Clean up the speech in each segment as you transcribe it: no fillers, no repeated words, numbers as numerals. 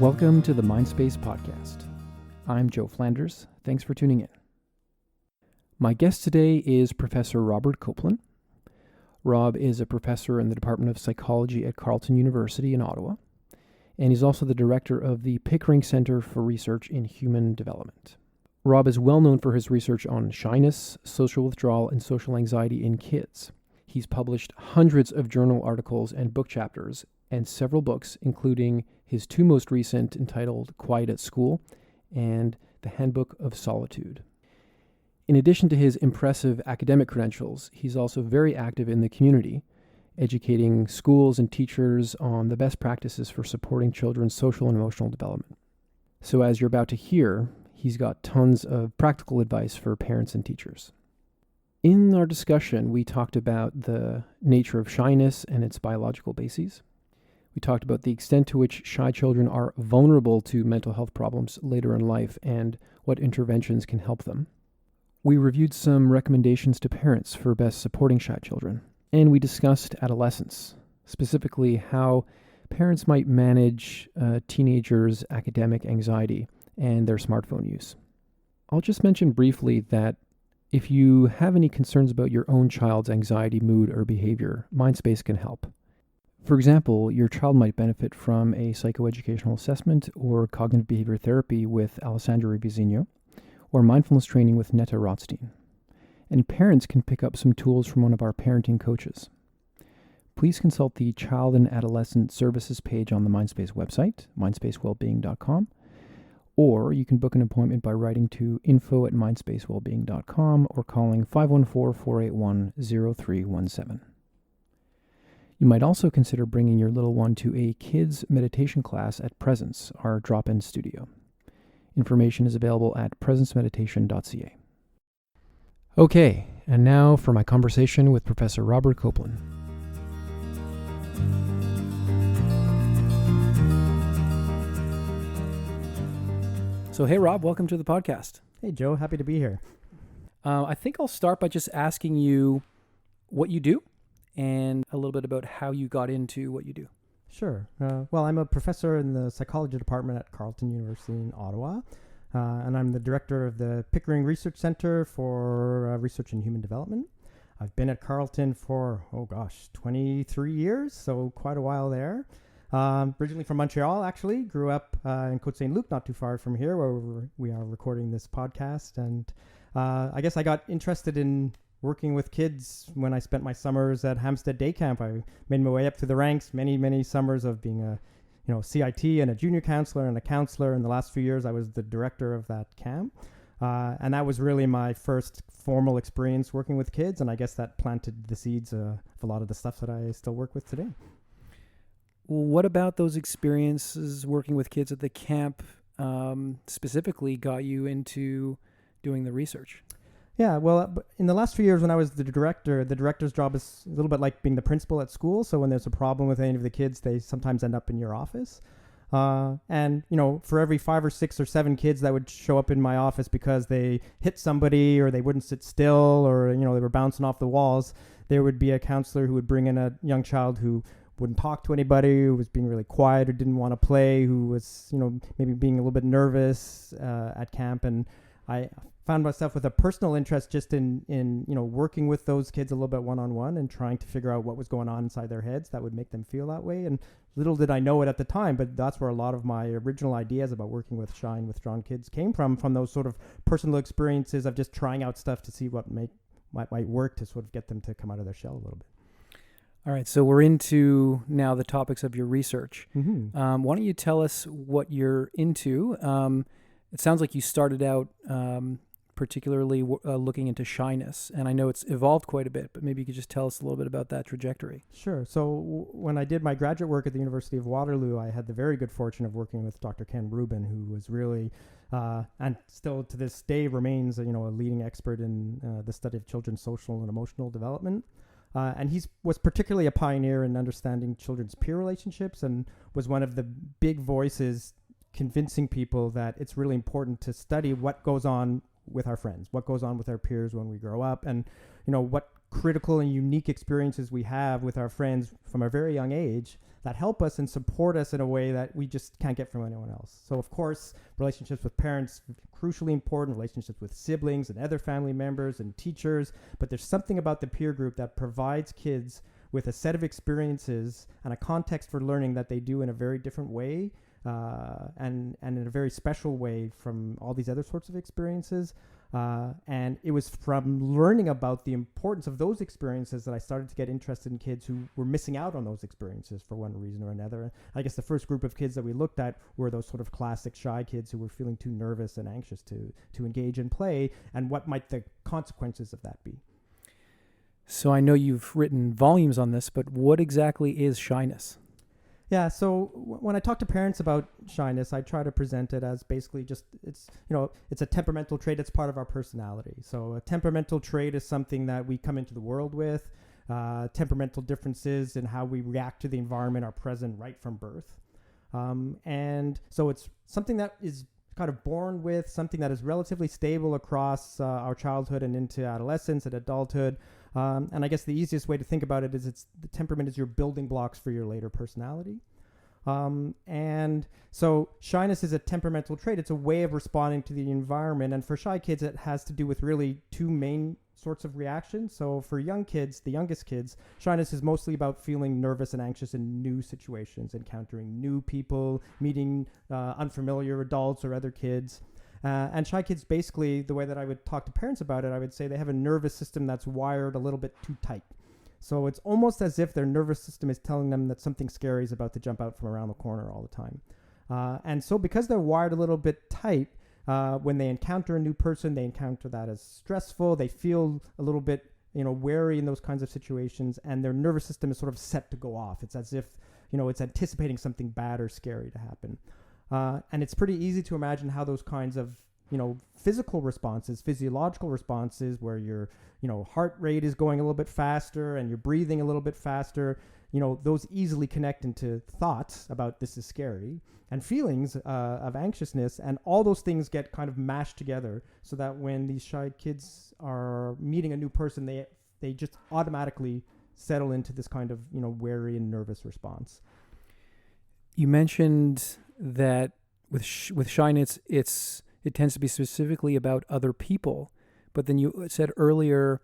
Welcome to the Mindspace podcast. I'm Joe Flanders. Thanks for tuning in. My guest today is Professor Robert Coplan. Rob is a professor in the Department of Psychology at Carleton University in Ottawa, and he's also the director of the Pickering Centre for Research in Human Development. Rob is well known for his research on shyness, social withdrawal, and social anxiety in kids. He's published hundreds of journal articles and book chapters and several books, including his two most recent entitled Quiet at School and the Handbook of Solitude. In addition to his impressive academic credentials, he's also very active in the community, educating schools and teachers on the best practices for supporting children's social and emotional development. So as you're about to hear, he's got tons of practical advice for parents and teachers. In our discussion, we talked about the nature of shyness and its biological bases. We talked about the extent to which shy children are vulnerable to mental health problems later in life and what interventions can help them. We reviewed some recommendations to parents for best supporting shy children, and we discussed adolescents, specifically how parents might manage teenagers' academic anxiety and their smartphone use. I'll just mention briefly that if you have any concerns about your own child's anxiety, mood, or behavior, Mindspace can help. For example, your child might benefit from a psychoeducational assessment or cognitive behavior therapy with Alessandro Revizino, or mindfulness training with Netta Rothstein. And parents can pick up some tools from one of our parenting coaches. Please consult the Child and Adolescent Services page on the Mindspace website, mindspacewellbeing.com, or you can book an appointment by writing to info@mindspacewellbeing.com or calling 514-481-0317. You might also consider bringing your little one to a kids' meditation class at Presence, our drop-in studio. Information is available at presencemeditation.ca. Okay, and now for my conversation with Professor Robert Coplan. So, hey, Rob, welcome to the podcast. Hey, Joe. Happy to be here. I think I'll start by just asking you what you do and a little bit about how you got into what you do. Sure. Well, I'm a professor in the psychology department at Carleton University in Ottawa, and I'm the director of the Pickering Research Centre for Research in Human Development. I've been at Carleton for, 23 years, so quite a while there. Originally from Montreal, actually. Grew up in Côte-Saint-Luc, not too far from here, where we are recording this podcast. And I guess I got interested in working with kids when I spent my summers at Hampstead Day Camp. I made my way up through the ranks, many summers of being a CIT and a junior counselor and a counselor. In the last few years, I was the director of that camp. And that was really my first formal experience working with kids. And I guess that planted the seeds of a lot of the stuff that I still work with today. What about those experiences working with kids at the camp specifically got you into doing the research? Yeah, well, in the last few years when I was the director's job is a little bit like being the principal at school. So when there's a problem with any of the kids, they sometimes end up in your office. And, for every 5 or 6 or 7 kids that would show up in my office because they hit somebody or they wouldn't sit still or, they were bouncing off the walls, there would be a counselor who would bring in a young child who wouldn't talk to anybody, who was being really quiet or didn't want to play, who was, maybe being a little bit nervous at camp. And I found myself with a personal interest just in working with those kids a little bit one-on-one and trying to figure out what was going on inside their heads that would make them feel that way. And little did I know it at the time, but that's where a lot of my original ideas about working with shy and withdrawn kids came from those sort of personal experiences of just trying out stuff to see what might work to sort of get them to come out of their shell a little bit. All right, so we're into now the topics of your research. Mm-hmm. Why don't you tell us what you're into? It sounds like you started out particularly looking into shyness, and I know it's evolved quite a bit, but maybe you could just tell us a little bit about that trajectory. Sure. So when I did my graduate work at the University of Waterloo, I had the very good fortune of working with Dr. Ken Rubin, who was really, and still to this day remains, a leading expert in the study of children's social and emotional development. And he was particularly a pioneer in understanding children's peer relationships and was one of the big voices convincing people that it's really important to study what goes on with our friends, what goes on with our peers when we grow up, and what critical and unique experiences we have with our friends from a very young age that help us and support us in a way that we just can't get from anyone else. So, of course, relationships with parents, crucially important, relationships with siblings and other family members and teachers. But there's something about the peer group that provides kids with a set of experiences and a context for learning that they do in a very different way, and in a very special way from all these other sorts of experiences. And it was from learning about the importance of those experiences that I started to get interested in kids who were missing out on those experiences for one reason or another. I guess the first group of kids that we looked at were those sort of classic shy kids who were feeling too nervous and anxious to engage in play, and what might the consequences of that be. So I know you've written volumes on this, but what exactly is shyness? Yeah, so when I talk to parents about shyness, I try to present it as basically just, it's a temperamental trait. It's part of our personality. So a temperamental trait is something that we come into the world with. Temperamental differences in how we react to the environment are present right from birth. And so it's something that is kind of born with, something that is relatively stable across our childhood and into adolescence and adulthood. And I guess the easiest way to think about it is the temperament is your building blocks for your later personality. And so shyness is a temperamental trait. It's a way of responding to the environment. And for shy kids, it has to do with really two main sorts of reactions. So for young kids, the youngest kids, shyness is mostly about feeling nervous and anxious in new situations, encountering new people, meeting unfamiliar adults or other kids. And shy kids, basically, the way that I would talk to parents about it, I would say they have a nervous system that's wired a little bit too tight. So it's almost as if their nervous system is telling them that something scary is about to jump out from around the corner all the time. And so because they're wired a little bit tight, when they encounter a new person, they encounter that as stressful. They feel a little bit, wary in those kinds of situations, and their nervous system is sort of set to go off. It's as if, it's anticipating something bad or scary to happen. And it's pretty easy to imagine how those kinds of, physical responses, physiological responses where your, heart rate is going a little bit faster and you're breathing a little bit faster, those easily connect into thoughts about this is scary and feelings of anxiousness. And all those things get kind of mashed together so that when these shy kids are meeting a new person, they just automatically settle into this kind of, wary and nervous response. You mentioned that with shyness, it tends to be specifically about other people, but then you said earlier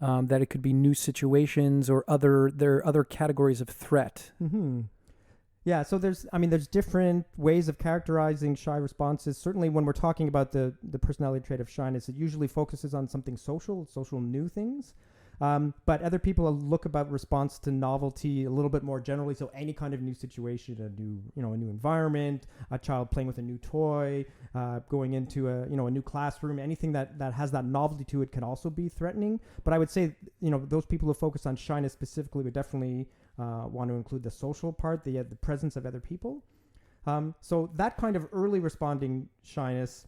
that it could be new situations or there are other categories of threat. Mm-hmm. Yeah, so there's different ways of characterizing shy responses. Certainly when we're talking about the personality trait of shyness, it usually focuses on something social new things. But other people look about response to novelty a little bit more generally. So any kind of new situation, a new environment, a child playing with a new toy, going into a new classroom, anything that has that novelty to it can also be threatening. But I would say, those people who focus on shyness specifically would definitely want to include the social part, the presence of other people. So that kind of early responding shyness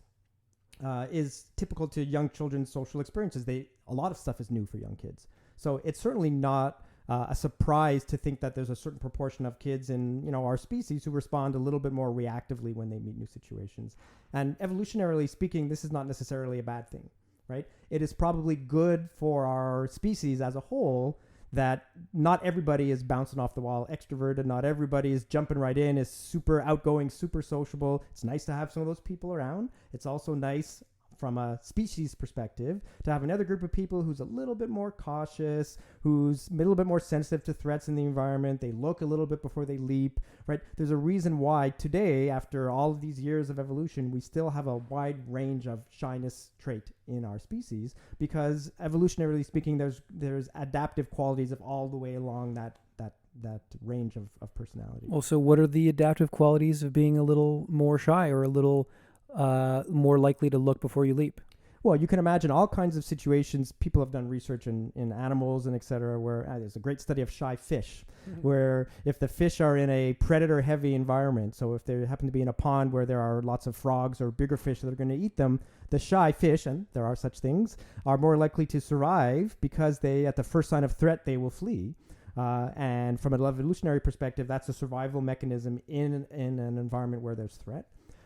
is typical to young children's social experiences. A lot of stuff is new for young kids. So it's certainly not a surprise to think that there's a certain proportion of kids in our species who respond a little bit more reactively when they meet new situations. And evolutionarily speaking, this is not necessarily a bad thing, right? It is probably good for our species as a whole that not everybody is bouncing off the wall extroverted, not everybody is jumping right in, is super outgoing, super sociable. It's nice to have some of those people around. It's also nice from a species perspective to have another group of people who's a little bit more cautious, who's a little bit more sensitive to threats in the environment. They look a little bit before they leap, right? There's a reason why today, after all of these years of evolution, we still have a wide range of shyness trait in our species, because evolutionarily speaking, there's adaptive qualities of all the way along that range of personality. Well, so what are the adaptive qualities of being a little more shy or a little more likely to look before you leap? Well, you can imagine all kinds of situations. People have done research in animals and et cetera, where there's a great study of shy fish, where if the fish are in a predator-heavy environment, so if they happen to be in a pond where there are lots of frogs or bigger fish that are going to eat them, the shy fish, and there are such things, are more likely to survive because at the first sign of threat, they will flee. And from an evolutionary perspective, that's a survival mechanism in an environment where there's threat.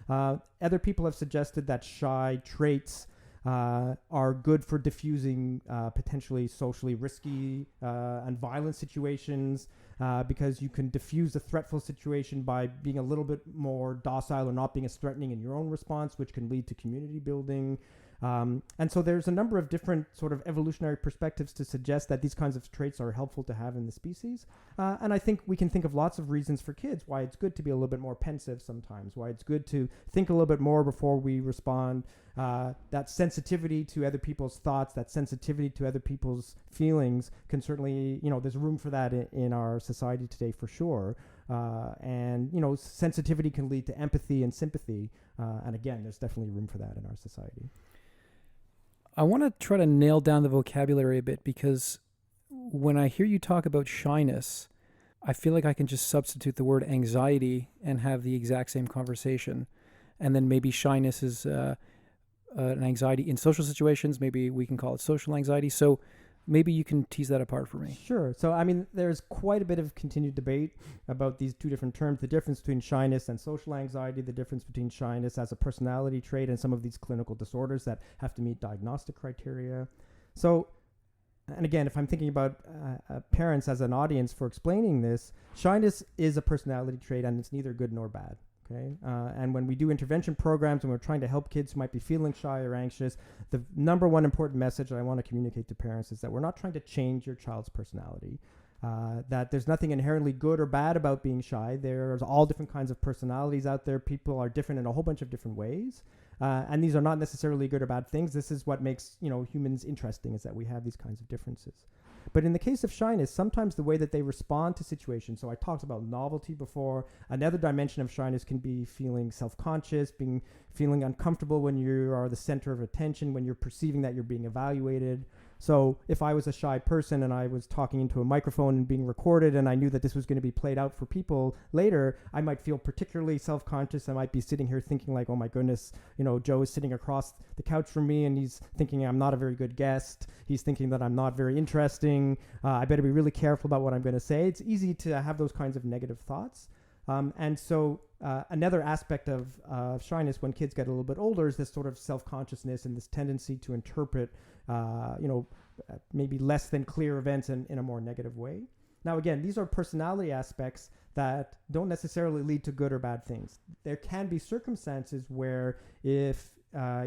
Other people have suggested that shy traits are good for diffusing potentially socially risky and violent situations, because you can diffuse a threatful situation by being a little bit more docile or not being as threatening in your own response, which can lead to community building. And so there's a number of different sort of evolutionary perspectives to suggest that these kinds of traits are helpful to have in the species. And I think we can think of lots of reasons for kids why it's good to be a little bit more pensive sometimes, why it's good to think a little bit more before we respond. That sensitivity to other people's thoughts, that sensitivity to other people's feelings can certainly, there's room for that in our society today for sure. And sensitivity can lead to empathy and sympathy. And again, there's definitely room for that in our society. I want to try to nail down the vocabulary a bit, because when I hear you talk about shyness, I feel like I can just substitute the word anxiety and have the exact same conversation. And then maybe shyness is an anxiety in social situations. Maybe we can call it social anxiety. So maybe you can tease that apart for me. Sure. So, there's quite a bit of continued debate about these two different terms, the difference between shyness and social anxiety, the difference between shyness as a personality trait and some of these clinical disorders that have to meet diagnostic criteria. So, and again, if I'm thinking about parents as an audience for explaining this, shyness is a personality trait and it's neither good nor bad. Okay. And when we do intervention programs and we're trying to help kids who might be feeling shy or anxious, the number one important message that I want to communicate to parents is that we're not trying to change your child's personality, that there's nothing inherently good or bad about being shy. There's all different kinds of personalities out there. People are different in a whole bunch of different ways. And these are not necessarily good or bad things. This is what makes, humans interesting, is that we have these kinds of differences. But in the case of shyness, sometimes the way that they respond to situations, so I talked about novelty before, another dimension of shyness can be feeling self-conscious, feeling uncomfortable when you are the center of attention, when you're perceiving that you're being evaluated. So if I was a shy person and I was talking into a microphone and being recorded and I knew that this was going to be played out for people later, I might feel particularly self-conscious. I might be sitting here thinking like, oh my goodness, Joe is sitting across the couch from me and he's thinking I'm not a very good guest. He's thinking that I'm not very interesting. I better be really careful about what I'm going to say. It's easy to have those kinds of negative thoughts. And so another aspect of shyness when kids get a little bit older is this sort of self-consciousness and this tendency to interpret, maybe less than clear events in a more negative way. Now, again, these are personality aspects that don't necessarily lead to good or bad things. There can be circumstances where if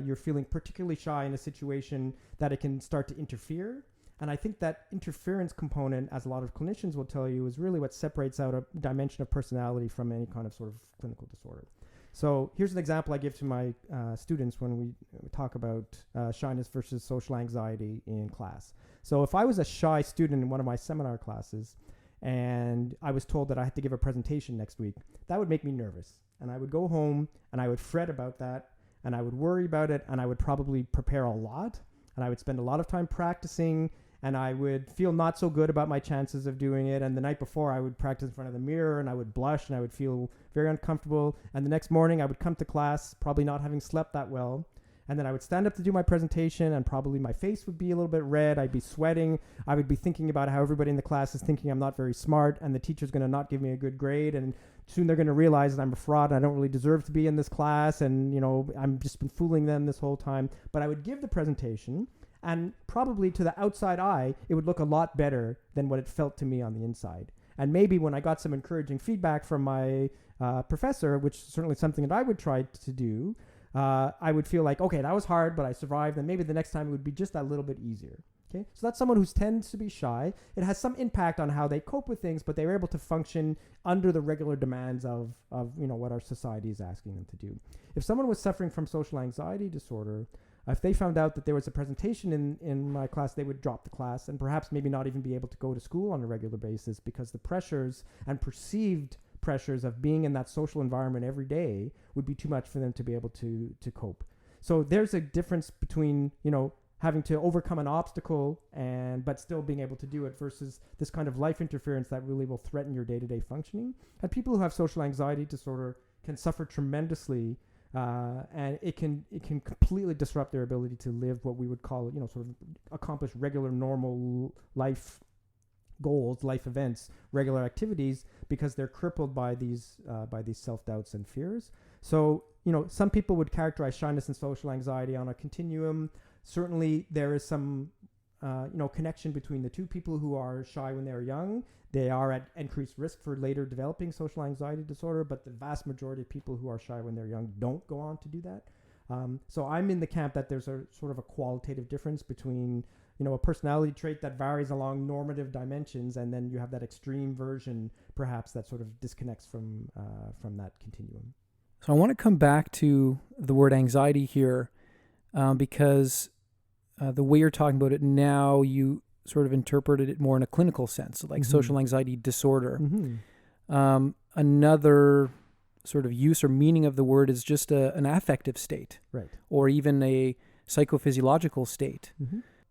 you're feeling particularly shy in a situation, that it can start to interfere. And I think that interference component, as a lot of clinicians will tell you, is really what separates out a dimension of personality from any kind of sort of clinical disorder. So here's an example I give to my students when we talk about shyness versus social anxiety in class. So if I was a shy student in one of my seminar classes and I was told that I had to give a presentation next week, that would make me nervous. And I would go home and I would fret about that and I would worry about it and I would probably prepare a lot and I would spend a lot of time practicing and I would feel not so good about my chances of doing it. And the night before I would practice in front of the mirror and I would blush and I would feel very uncomfortable. And the next morning I would come to class probably not having slept that well. And then I would stand up to do my presentation and probably my face would be a little bit red. I'd be sweating. I would be thinking about how everybody in the class is thinking I'm not very smart and the teacher's going to not give me a good grade. And soon they're going to realize that I'm a fraud and I don't really deserve to be in this class. And, I'm just been fooling them this whole time. But I would give the presentation and probably to the outside eye, it would look a lot better than what it felt to me on the inside. And maybe when I got some encouraging feedback from my professor, which is certainly something that I would try to do, I would feel like, okay, that was hard, but I survived. And maybe the next time it would be just a little bit easier. Okay, so that's someone who tends to be shy. It has some impact on how they cope with things, but they're able to function under the regular demands of what our society is asking them to do. If someone was suffering from social anxiety disorder, if they found out that there was a presentation in my class, they would drop the class and perhaps maybe not even be able to go to school on a regular basis because the pressures and perceived pressures of being in that social environment every day would be too much for them to be able to cope. So there's a difference between, having to overcome an obstacle but still being able to do it versus this kind of life interference that really will threaten your day-to-day functioning. And people who have social anxiety disorder can suffer tremendously. And it can completely disrupt their ability to live what we would call, sort of accomplish regular, normal life goals, life events, regular activities, because they're crippled by these self-doubts and fears. So some people would characterize shyness and social anxiety on a continuum. Certainly, there is some, connection between the two. People who are shy when they're young, they are at increased risk for later developing social anxiety disorder, but the vast majority of people who are shy when they're young don't go on to do that. So I'm in the camp that there's a sort of a qualitative difference between, a personality trait that varies along normative dimensions, and then you have that extreme version, perhaps, that sort of disconnects from that continuum. So I want to come back to the word anxiety here, because the way you're talking about it now, you sort of interpreted it more in a clinical sense, like social anxiety disorder. Another sort of use or meaning of the word is just an affective state, right, or or even a psychophysiological state.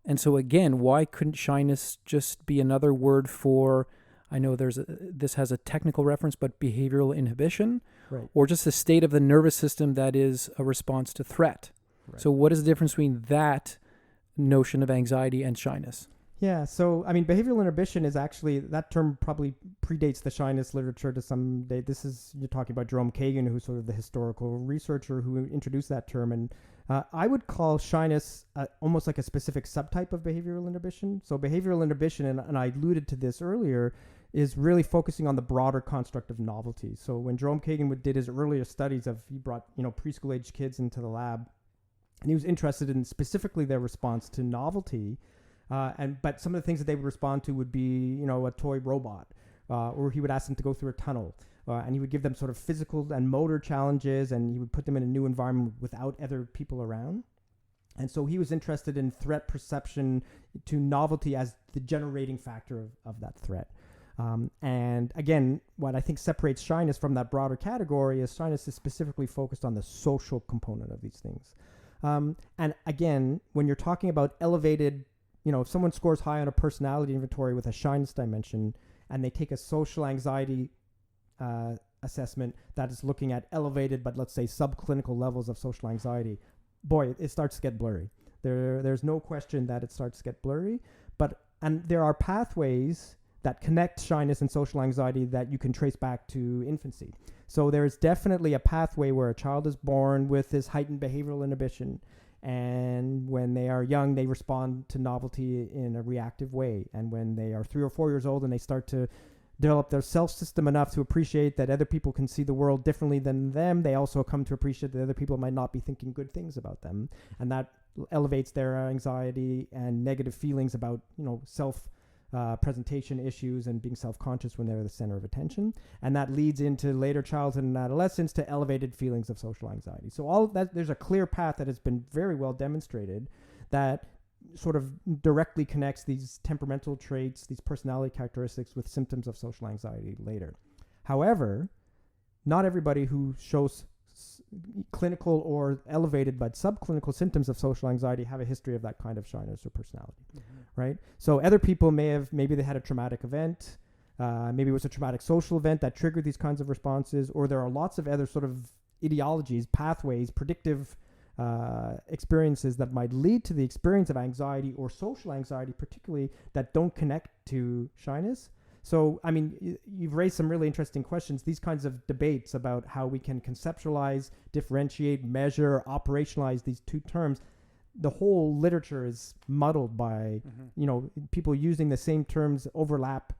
And so again, why couldn't shyness just be another word for, I know this has a technical reference, but behavioral inhibition, right, or just a state of the nervous system that is a response to threat. Right. So what is the difference between that notion of anxiety and shyness? Yeah, so behavioral inhibition is actually, that term probably predates the shyness literature to some day. You're talking about Jerome Kagan, who's sort of the historical researcher who introduced that term. And I would call shyness almost like a specific subtype of behavioral inhibition. So behavioral inhibition, and I alluded to this earlier, is really focusing on the broader construct of novelty. So when Jerome Kagan did his earlier studies he brought, preschool age kids into the lab, and he was interested in specifically their response to novelty. But some of the things that they would respond to would be, a toy robot, or he would ask them to go through a tunnel, and he would give them sort of physical and motor challenges, and he would put them in a new environment without other people around. And so he was interested in threat perception to novelty as the generating factor of that threat. And again, what I think separates shyness from that broader category is shyness is specifically focused on the social component of these things. And again, when you're talking about elevated, if someone scores high on a personality inventory with a shyness dimension, and they take a social anxiety assessment that is looking at elevated, but let's say subclinical levels of social anxiety, boy, it starts to get blurry. There's no question that it starts to get blurry, and there are pathways that connect shyness and social anxiety that you can trace back to infancy. So there's definitely a pathway where a child is born with this heightened behavioral inhibition, and when they are young, they respond to novelty in a reactive way. And when they are 3 or 4 years old and they start to develop their self-system enough to appreciate that other people can see the world differently than them, they also come to appreciate that other people might not be thinking good things about them. And that elevates their anxiety and negative feelings about, presentation issues and being self-conscious when they're the center of attention. And that leads into later childhood and adolescence to elevated feelings of social anxiety. So all of that, there's a clear path that has been very well demonstrated that sort of directly connects these temperamental traits, these personality characteristics with symptoms of social anxiety later. However, not everybody who shows clinical or elevated but subclinical symptoms of social anxiety have a history of that kind of shyness or personality, right? So other people maybe they had a traumatic event, maybe it was a traumatic social event that triggered these kinds of responses, or there are lots of other sort of ideologies, pathways, predictive experiences that might lead to the experience of anxiety or social anxiety particularly that don't connect to shyness. So, you've raised some really interesting questions. These kinds of debates about how we can conceptualize, differentiate, measure, operationalize these two terms, the whole literature is muddled by, people using the same terms overlap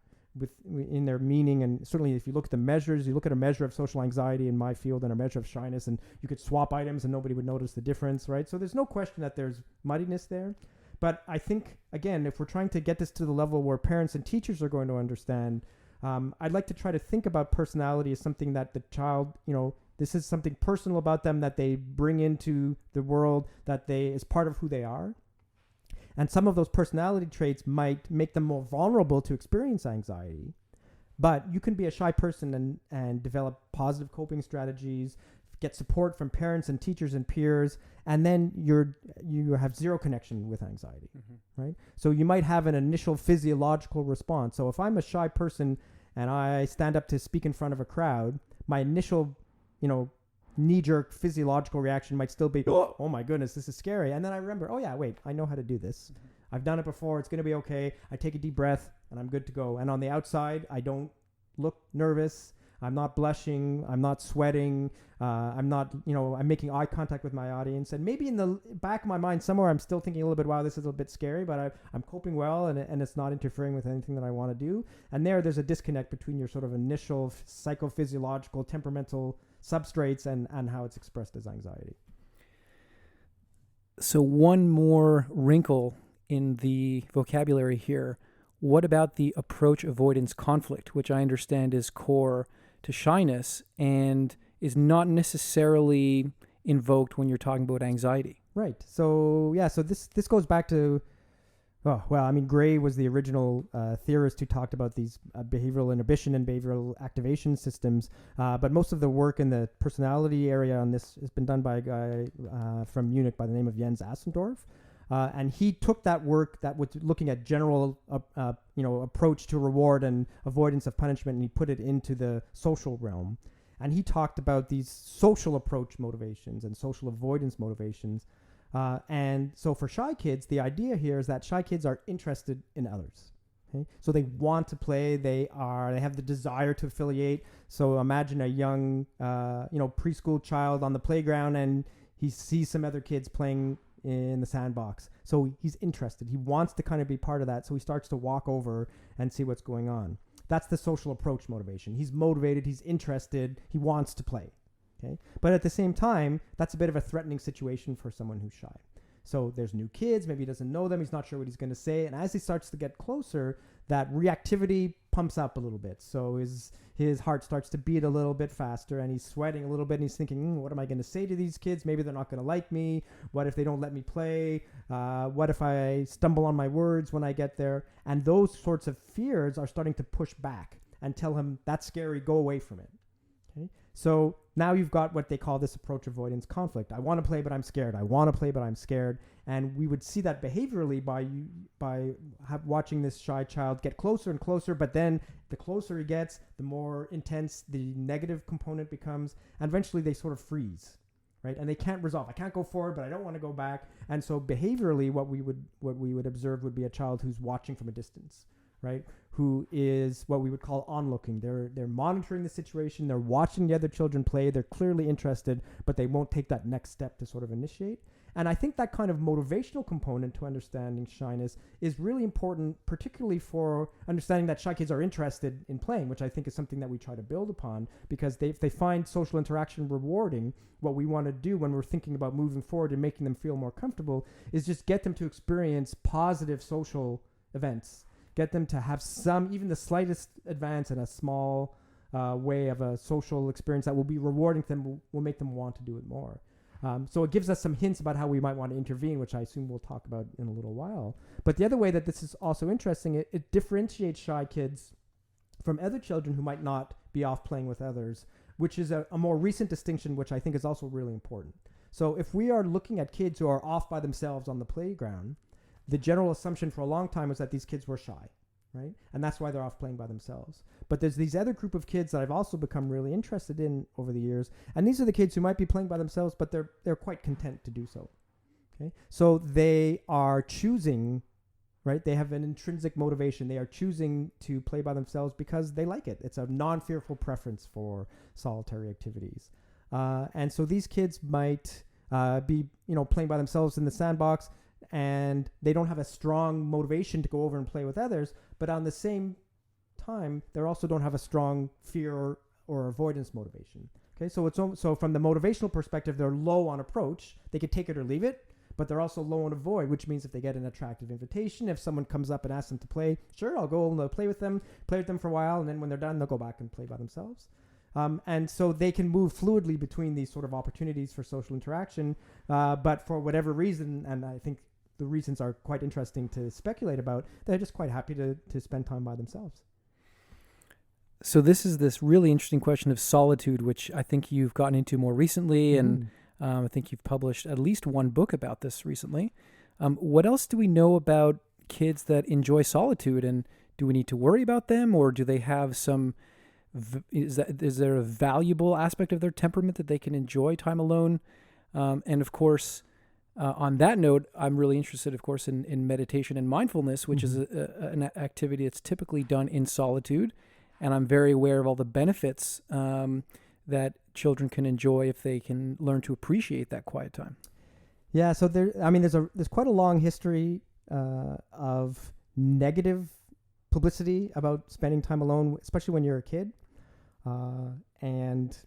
in their meaning. And certainly if you look at the measures, you look at a measure of social anxiety in my field and a measure of shyness, and you could swap items and nobody would notice the difference, right? So there's no question that there's muddiness there. But I think, again, if we're trying to get this to the level where parents and teachers are going to understand, I'd like to try to think about personality as something that the child, this is something personal about them that they bring into the world, that is part of who they are. And some of those personality traits might make them more vulnerable to experience anxiety. But you can be a shy person and develop positive coping strategies, get support from parents and teachers and peers, and then you have zero connection with anxiety, right? So you might have an initial physiological response. So if I'm a shy person and I stand up to speak in front of a crowd, my initial, knee-jerk physiological reaction might still be, oh my goodness, this is scary. And then I remember, oh yeah, wait, I know how to do this. I've done it before. It's going to be okay. I take a deep breath and I'm good to go. And on the outside, I don't look nervous. I'm not blushing, I'm not sweating, I'm not, I'm making eye contact with my audience. And maybe in the back of my mind somewhere, I'm still thinking a little bit, wow, this is a bit scary, but I'm coping well, and it's not interfering with anything that I want to do. And there's a disconnect between your sort of initial psychophysiological, temperamental substrates and how it's expressed as anxiety. So one more wrinkle in the vocabulary here. What about the approach avoidance conflict, which I understand is core to shyness and is not necessarily invoked when you're talking about anxiety? Right. So this goes back to, Gray was the original theorist who talked about these behavioral inhibition and behavioral activation systems. But most of the work in the personality area on this has been done by a guy from Munich by the name of Jens Assendorf. And he took that work that was looking at general, approach to reward and avoidance of punishment, and he put it into the social realm. And he talked about these social approach motivations and social avoidance motivations. And so for shy kids, the idea here is that shy kids are interested in others. Okay? So they want to play. They have the desire to affiliate. So imagine a young, preschool child on the playground, and he sees some other kids playing in the sandbox. So he's interested. He wants to kind of be part of that. So he starts to walk over and see what's going on. That's the social approach motivation. He's motivated. He's interested. He wants to play. Okay. But at the same time, that's a bit of a threatening situation for someone who's shy. So there's new kids. Maybe he doesn't know them. He's not sure what he's going to say. And as he starts to get closer, that reactivity pumps up a little bit. So his heart starts to beat a little bit faster, and he's sweating a little bit, and he's thinking, what am I going to say to these kids? Maybe they're not going to like me. What if they don't let me play? What if I stumble on my words when I get there? And those sorts of fears are starting to push back and tell him, that's scary, go away from it. Okay? So now you've got what they call this approach avoidance conflict. I want to play, but I'm scared. I want to play, but I'm scared. And we would see that behaviorally by watching this shy child get closer and closer, but then the closer he gets, the more intense the negative component becomes, and eventually they sort of freeze, right? And they can't resolve. I can't go forward, but I don't want to go back. And so behaviorally, what we would observe would be a child who's watching from a distance, right? Who is what we would call onlooking. They're monitoring the situation. They're watching the other children play. They're clearly interested, but they won't take that next step to sort of initiate. And I think that kind of motivational component to understanding shyness is really important, particularly for understanding that shy kids are interested in playing, which I think is something that we try to build upon, because if they find social interaction rewarding, what we want to do when we're thinking about moving forward and making them feel more comfortable is just get them to experience positive social events. Get them to have even the slightest advance in a small way of a social experience that will be rewarding to them, will make them want to do it more. So it gives us some hints about how we might want to intervene, which I assume we'll talk about in a little while. But the other way that this is also interesting, it differentiates shy kids from other children who might not be off playing with others, which is a more recent distinction, which I think is also really important. So if we are looking at kids who are off by themselves on the playground, the general assumption for a long time was that these kids were shy, right? And that's why they're off playing by themselves. But there's these other group of kids that I've also become really interested in over the years. And these are the kids who might be playing by themselves, but they're quite content to do so. Okay? So they are choosing, right? They have an intrinsic motivation. They are choosing to play by themselves because they like it. It's a non-fearful preference for solitary activities. And so these kids might be, playing by themselves in the sandbox, and they don't have a strong motivation to go over and play with others, but on the same time, they also don't have a strong fear or avoidance motivation. Okay, so from the motivational perspective, they're low on approach. They could take it or leave it, but they're also low on avoid, which means if they get an attractive invitation, if someone comes up and asks them to play, sure, I'll go and play with them for a while, and then when they're done, they'll go back and play by themselves. And so they can move fluidly between these sort of opportunities for social interaction, but for whatever reason, and I think the reasons are quite interesting to speculate about, they're just quite happy to spend time by themselves. So this is this really interesting question of solitude, which I think you've gotten into more recently, and I think you've published at least one book about this recently. What else do we know about kids that enjoy solitude, and do we need to worry about them, or do they have some, is there a valuable aspect of their temperament that they can enjoy time alone? And of course, on that note, I'm really interested, of course, in meditation and mindfulness, which is an activity that's typically done in solitude. and I'm very aware of all the benefits that children can enjoy if they can learn to appreciate that quiet time. Yeah, so there's quite a long history of negative publicity about spending time alone, especially when you're a kid. And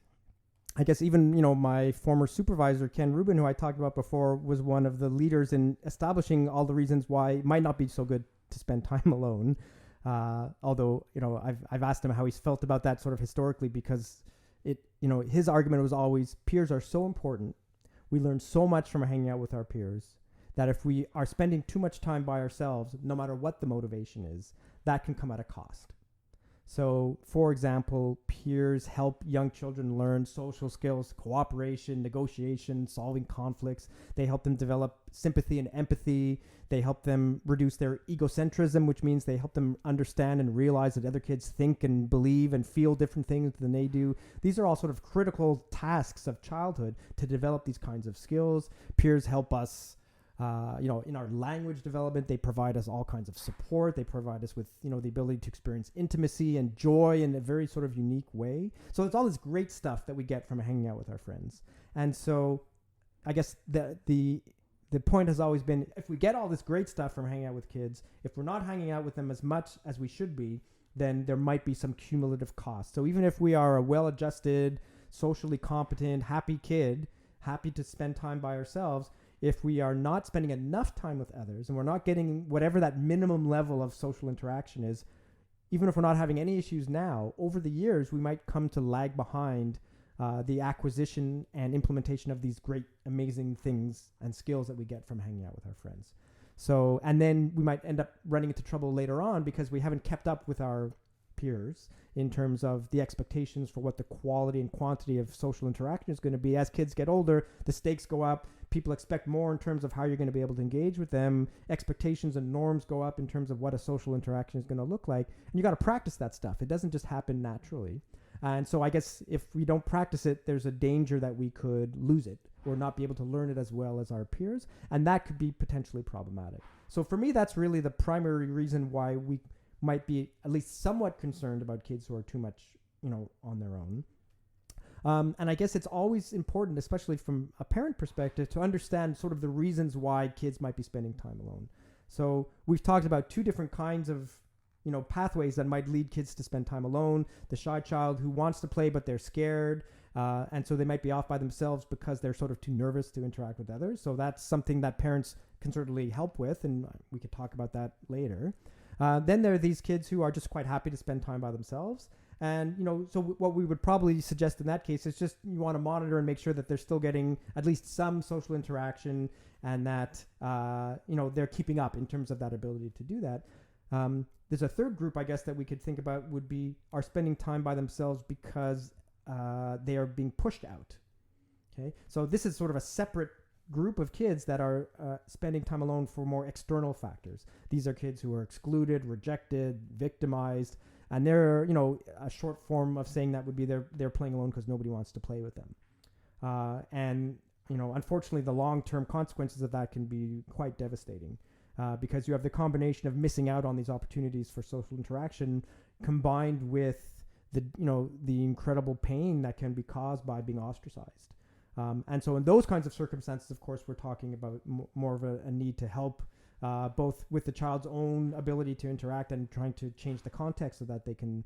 I guess even, my former supervisor, Ken Rubin, who I talked about before, was one of the leaders in establishing all the reasons why it might not be so good to spend time alone. Although, I've asked him how he's felt about that sort of historically, because his argument was always peers are so important. We learn so much from hanging out with our peers that if we are spending too much time by ourselves, no matter what the motivation is, that can come at a cost. So, for example, peers help young children learn social skills, cooperation, negotiation, solving conflicts. They help them develop sympathy and empathy. They help them reduce their egocentrism, which means they help them understand and realize that other kids think and believe and feel different things than they do. These are all sort of critical tasks of childhood to develop these kinds of skills. Peers help us in our language development. They provide us all kinds of support. They provide us with, the ability to experience intimacy and joy in a very sort of unique way. So it's all this great stuff that we get from hanging out with our friends. And so I guess the point has always been, if we get all this great stuff from hanging out with kids, if we're not hanging out with them as much as we should be, then there might be some cumulative cost. So even if we are a well-adjusted, socially competent, happy kid, happy to spend time by ourselves, if we are not spending enough time with others and we're not getting whatever that minimum level of social interaction is, even if we're not having any issues now, over the years, we might come to lag behind the acquisition and implementation of these great, amazing things and skills that we get from hanging out with our friends. So, and then we might end up running into trouble later on because we haven't kept up with our peers in terms of the expectations for what the quality and quantity of social interaction is going to be. As kids get older, the stakes go up. People expect more in terms of how you're going to be able to engage with them. Expectations and norms go up in terms of what a social interaction is going to look like. And you got to practice that stuff. It doesn't just happen naturally. And so I guess if we don't practice it, there's a danger that we could lose it or not be able to learn it as well as our peers. And that could be potentially problematic. So for me, that's really the primary reason why we might be at least somewhat concerned about kids who are too much, on their own. And I guess it's always important, especially from a parent perspective, to understand sort of the reasons why kids might be spending time alone. So we've talked about two different kinds of, pathways that might lead kids to spend time alone. The shy child who wants to play, but they're scared. And so they might be off by themselves because they're sort of too nervous to interact with others. So that's something that parents can certainly help with. And we could talk about that later. Then there are these kids who are just quite happy to spend time by themselves. And, so what we would probably suggest in that case is just you want to monitor and make sure that they're still getting at least some social interaction and that, they're keeping up in terms of that ability to do that. There's a third group, I guess, that we could think about are spending time by themselves because they are being pushed out. Okay, so this is sort of a separate group of kids that are spending time alone for more external factors. These are kids who are excluded, rejected, victimized, and they're, a short form of saying that would be they're playing alone because nobody wants to play with them. And unfortunately, the long-term consequences of that can be quite devastating because you have the combination of missing out on these opportunities for social interaction combined with the incredible pain that can be caused by being ostracized. And so in those kinds of circumstances, of course, we're talking about more of a need to help both with the child's own ability to interact and trying to change the context so that they can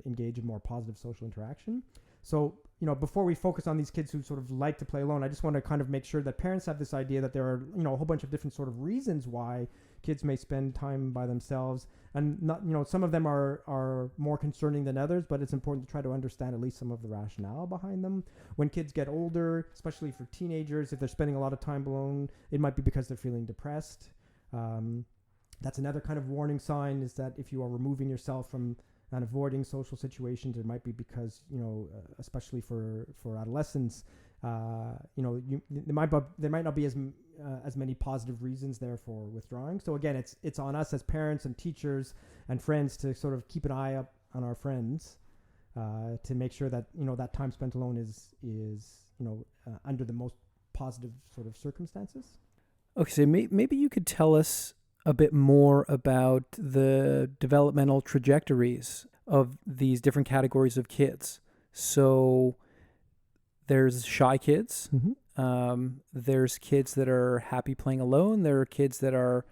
engage in more positive social interaction. So, before we focus on these kids who sort of like to play alone, I just want to kind of make sure that parents have this idea that there are, a whole bunch of different sort of reasons why kids may spend time by themselves. And not, some of them are more concerning than others, but it's important to try to understand at least some of the rationale behind them. When kids get older, especially for teenagers, if they're spending a lot of time alone, it might be because they're feeling depressed. That's another kind of warning sign, is that if you are removing yourself from and avoiding social situations, it might be because, especially for adolescents, there might not be as many positive reasons there for withdrawing. So again, it's on us as parents and teachers and friends to sort of keep an eye up on our friends to make sure that that time spent alone is under the most positive sort of circumstances. Okay, so maybe you could tell us a bit more about the developmental trajectories of these different categories of kids. So there's shy kids. There's kids that are happy playing alone. There are kids that are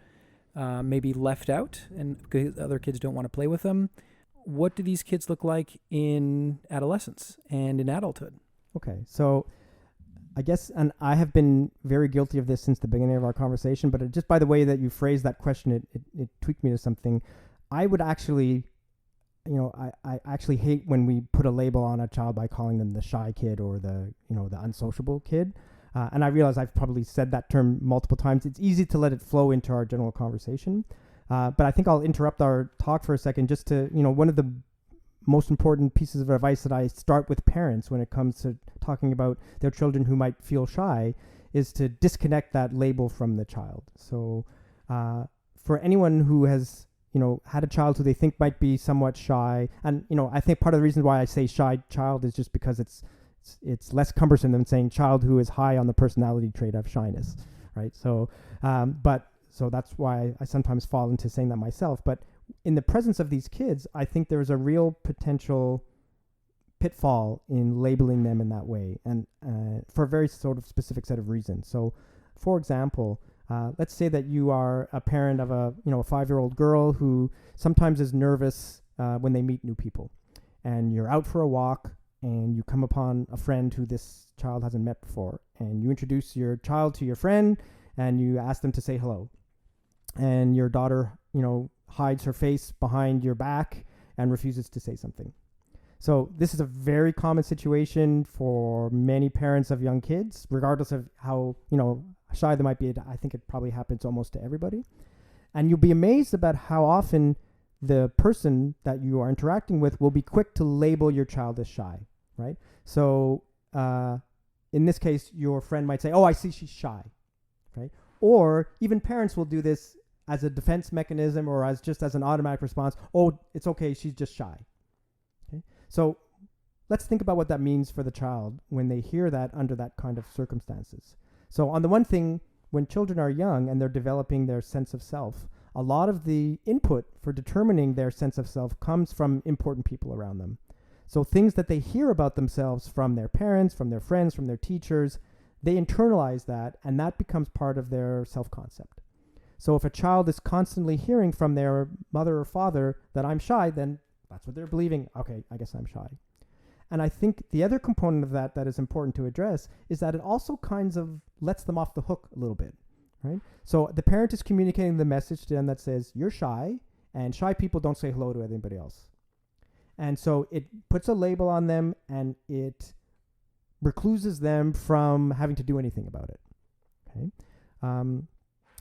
maybe left out and other kids don't want to play with them. What do these kids look like in adolescence and in adulthood? Okay, so I guess, and I have been very guilty of this since the beginning of our conversation, but just by the way that you phrased that question, it tweaked me to something. I would actually, I actually hate when we put a label on a child by calling them the shy kid or the unsociable kid. And I realize I've probably said that term multiple times. It's easy to let it flow into our general conversation. But I think I'll interrupt our talk for a second just to, one of the most important pieces of advice that I start with parents when it comes to talking about their children who might feel shy is to disconnect that label from the child. So for anyone who has, had a child who they think might be somewhat shy, and, I think part of the reason why I say shy child is just because it's less cumbersome than saying child who is high on the personality trait of shyness, right? So, so that's why I sometimes fall into saying that myself. But in the presence of these kids, I think there's a real potential pitfall in labeling them in that way, and for a very sort of specific set of reasons. So, for example, let's say that you are a parent of a 5-year-old girl who sometimes is nervous when they meet new people, and you're out for a walk and you come upon a friend who this child hasn't met before, and you introduce your child to your friend and you ask them to say hello, and your daughter hides her face behind your back and refuses to say something. So this is a very common situation for many parents of young kids, regardless of how, shy they might be. I think it probably happens almost to everybody. And you'll be amazed about how often the person that you are interacting with will be quick to label your child as shy, right? So in this case, your friend might say, "Oh, I see she's shy," right? Or even parents will do this as a defense mechanism or as an automatic response. "Oh, it's okay, she's just shy." Okay? So let's think about what that means for the child when they hear that under that kind of circumstances. So on the one thing, when children are young and they're developing their sense of self, a lot of the input for determining their sense of self comes from important people around them. So things that they hear about themselves from their parents, from their friends, from their teachers, they internalize that, and that becomes part of their self-concept. So if a child is constantly hearing from their mother or father that I'm shy, then that's what they're believing. Okay, I guess I'm shy. And I think the other component of that is important to address is that it also kind of lets them off the hook a little bit, right? So the parent is communicating the message to them that says, you're shy, and shy people don't say hello to anybody else. And so it puts a label on them, and it recluses them from having to do anything about it, okay?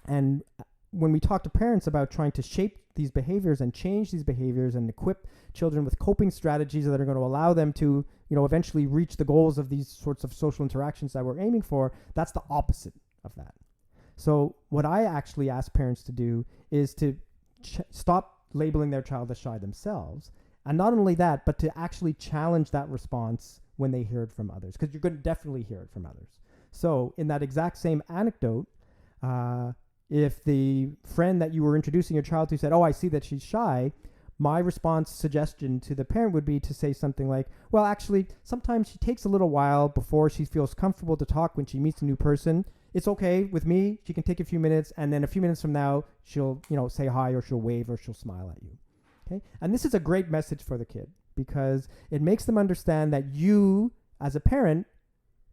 And when we talk to parents about trying to shape these behaviors and change these behaviors and equip children with coping strategies that are going to allow them to, eventually reach the goals of these sorts of social interactions that we're aiming for, that's the opposite of that. So what I actually ask parents to do is to stop labeling their child as shy themselves. And not only that, but to actually challenge that response when they hear it from others, because you're going to definitely hear it from others. So in that exact same anecdote, if the friend that you were introducing your child to said, "Oh, I see that she's shy," my response suggestion to the parent would be to say something like, "Well, actually, sometimes she takes a little while before she feels comfortable to talk when she meets a new person. It's okay with me. She can take a few minutes, and then a few minutes from now, she'll, say hi, or she'll wave, or she'll smile at you." Okay? And this is a great message for the kid because it makes them understand that you, as a parent,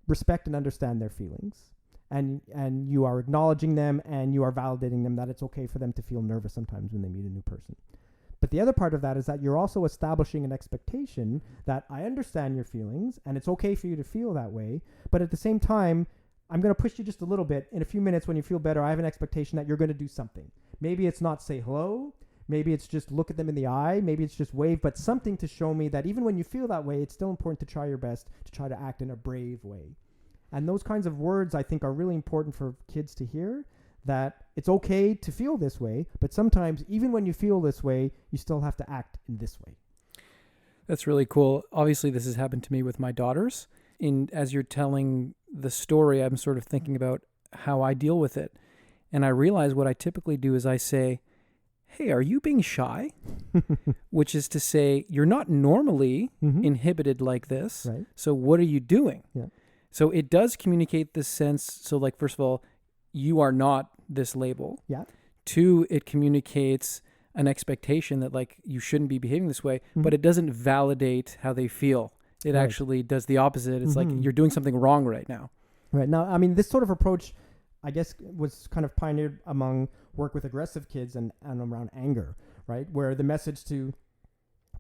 respect and understand their feelings. And you are acknowledging them and you are validating them that it's okay for them to feel nervous sometimes when they meet a new person. But the other part of that is that you're also establishing an expectation that I understand your feelings and it's okay for you to feel that way. But at the same time, I'm going to push you just a little bit. In a few minutes when you feel better, I have an expectation that you're going to do something. Maybe it's not say hello. Maybe it's just look at them in the eye. Maybe it's just wave, but something to show me that even when you feel that way, it's still important to try your best to try to act in a brave way. And those kinds of words, I think, are really important for kids to hear, that it's okay to feel this way, but sometimes even when you feel this way, you still have to act in this way. That's really cool. Obviously, this has happened to me with my daughters. As you're telling the story, I'm sort of thinking about how I deal with it. And I realize what I typically do is I say, hey, are you being shy? Which is to say, you're not normally inhibited like this. Right. So what are you doing? Yeah. So it does communicate this sense. So like, first of all, you are not this label. Yeah. 2, it communicates an expectation that like you shouldn't be behaving this way, but it doesn't validate how they feel. It actually does the opposite. It's like you're doing something wrong right now. Right. Now, I mean, this sort of approach, I guess, was kind of pioneered among work with aggressive kids and around anger, right? Where the message to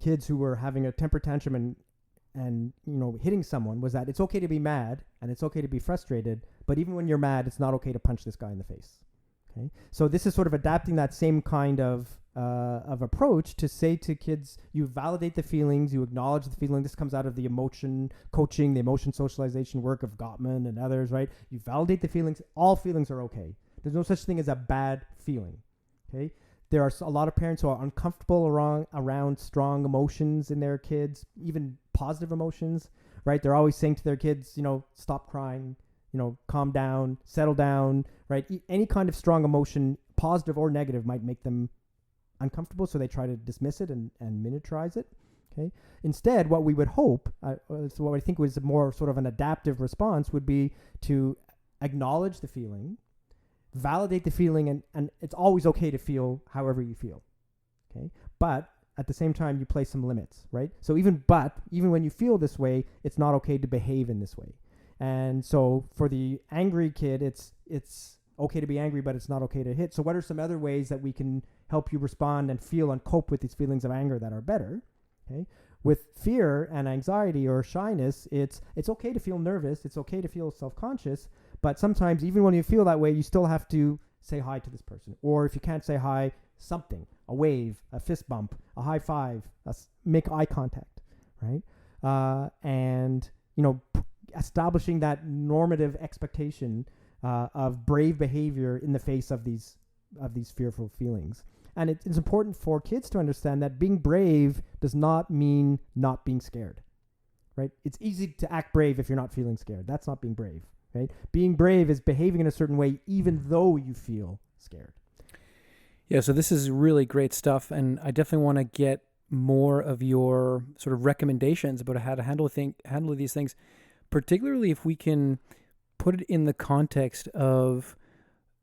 kids who were having a temper tantrum and hitting someone was that it's okay to be mad and it's okay to be frustrated, but even when you're mad, it's not okay to punch this guy in the face. Okay, so this is sort of adapting that same kind of approach to say to kids, you validate the feelings, you acknowledge the feeling. This comes out of the emotion coaching, the emotion socialization work of Gottman and others, right? You validate the feelings. All feelings are okay. There's no such thing as a bad feeling. Okay, there are a lot of parents who are uncomfortable around strong emotions in their kids, even positive emotions, right? They're always saying to their kids, stop crying, calm down, settle down, right? Any kind of strong emotion, positive or negative, might make them uncomfortable, so they try to dismiss it and miniaturize it. Okay. Instead, what we would hope, so what I think was more sort of an adaptive response, would be to acknowledge the feeling, validate the feeling, and it's always okay to feel however you feel. Okay. But at the same time, you place some limits, right? So even when you feel this way, it's not okay to behave in this way. And so for the angry kid, it's okay to be angry, but it's not okay to hit. So what are some other ways that we can help you respond and feel and cope with these feelings of anger that are better? Okay. With fear and anxiety or shyness, it's okay to feel nervous. It's okay to feel self-conscious, but sometimes even when you feel that way, you still have to say hi to this person. Or if you can't say hi, something, a wave, a fist bump, a high five, make eye contact, right? And establishing that normative expectation of brave behavior in the face of these fearful feelings. And it's important for kids to understand that being brave does not mean not being scared, right? It's easy to act brave if you're not feeling scared. That's not being brave, right? Being brave is behaving in a certain way even though you feel scared. Yeah, so this is really great stuff, and I definitely want to get more of your sort of recommendations about how to handle these things, particularly if we can put it in the context of,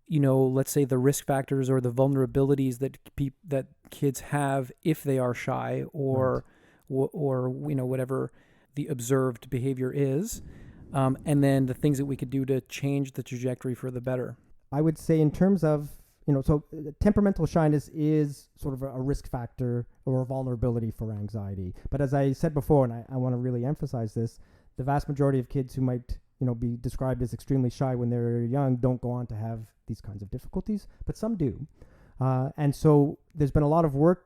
let's say the risk factors or the vulnerabilities that kids have if they are shy or whatever the observed behavior is, and then the things that we could do to change the trajectory for the better. I would say in terms of, so temperamental shyness is sort of a risk factor or a vulnerability for anxiety. But as I said before, and I want to really emphasize this, the vast majority of kids who might be described as extremely shy when they're young don't go on to have these kinds of difficulties, but some do. And so there's been a lot of work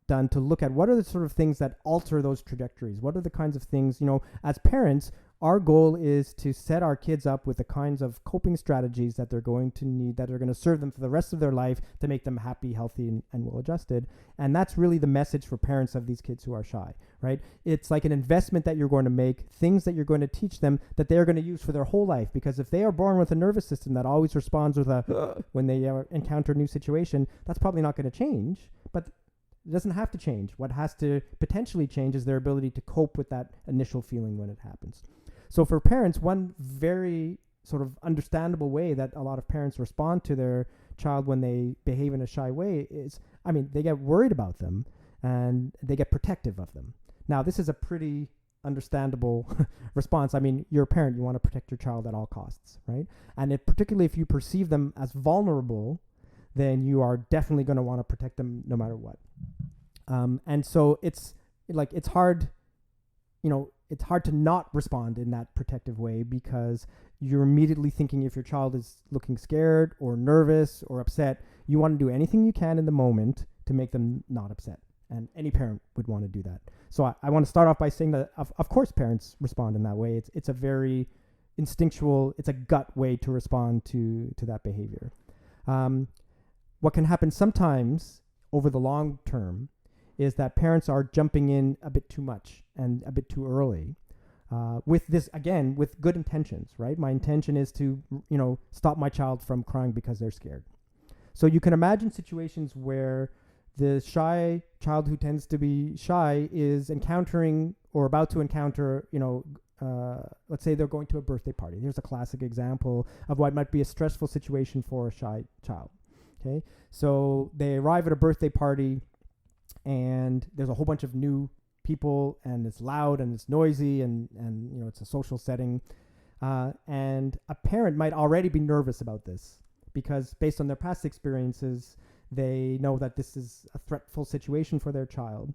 done to look at what are the sort of things that alter those trajectories. What are the kinds of things, as parents, our goal is to set our kids up with the kinds of coping strategies that they're going to need, that are going to serve them for the rest of their life to make them happy, healthy, and well-adjusted. And that's really the message for parents of these kids who are shy, right? It's like an investment that you're going to make, things that you're going to teach them that they're going to use for their whole life. Because if they are born with a nervous system that always responds with when they encounter a new situation, that's probably not going to change. But it doesn't have to change. What has to potentially change is their ability to cope with that initial feeling when it happens. So for parents, one very sort of understandable way that a lot of parents respond to their child when they behave in a shy way is, they get worried about them and they get protective of them. Now, this is a pretty understandable response. You're a parent, you want to protect your child at all costs, right? And particularly if you perceive them as vulnerable, then you are definitely going to want to protect them no matter what. And so it's hard, it's hard to not respond in that protective way because you're immediately thinking if your child is looking scared or nervous or upset, you want to do anything you can in the moment to make them not upset. And any parent would want to do that. So I want to start off by saying that, of course, parents respond in that way. It's a very instinctual, it's a gut way to respond to that behavior. What can happen sometimes over the long term is that parents are jumping in a bit too much and a bit too early with this, with good intentions, right? My intention is to, stop my child from crying because they're scared. So you can imagine situations where the shy child who tends to be shy is encountering or about to encounter, let's say they're going to a birthday party. Here's a classic example of what might be a stressful situation for a shy child. Okay, so they arrive at a birthday party and there's a whole bunch of new people and it's loud and it's noisy and it's a social setting. And a parent might already be nervous about this because based on their past experiences, they know that this is a threatful situation for their child.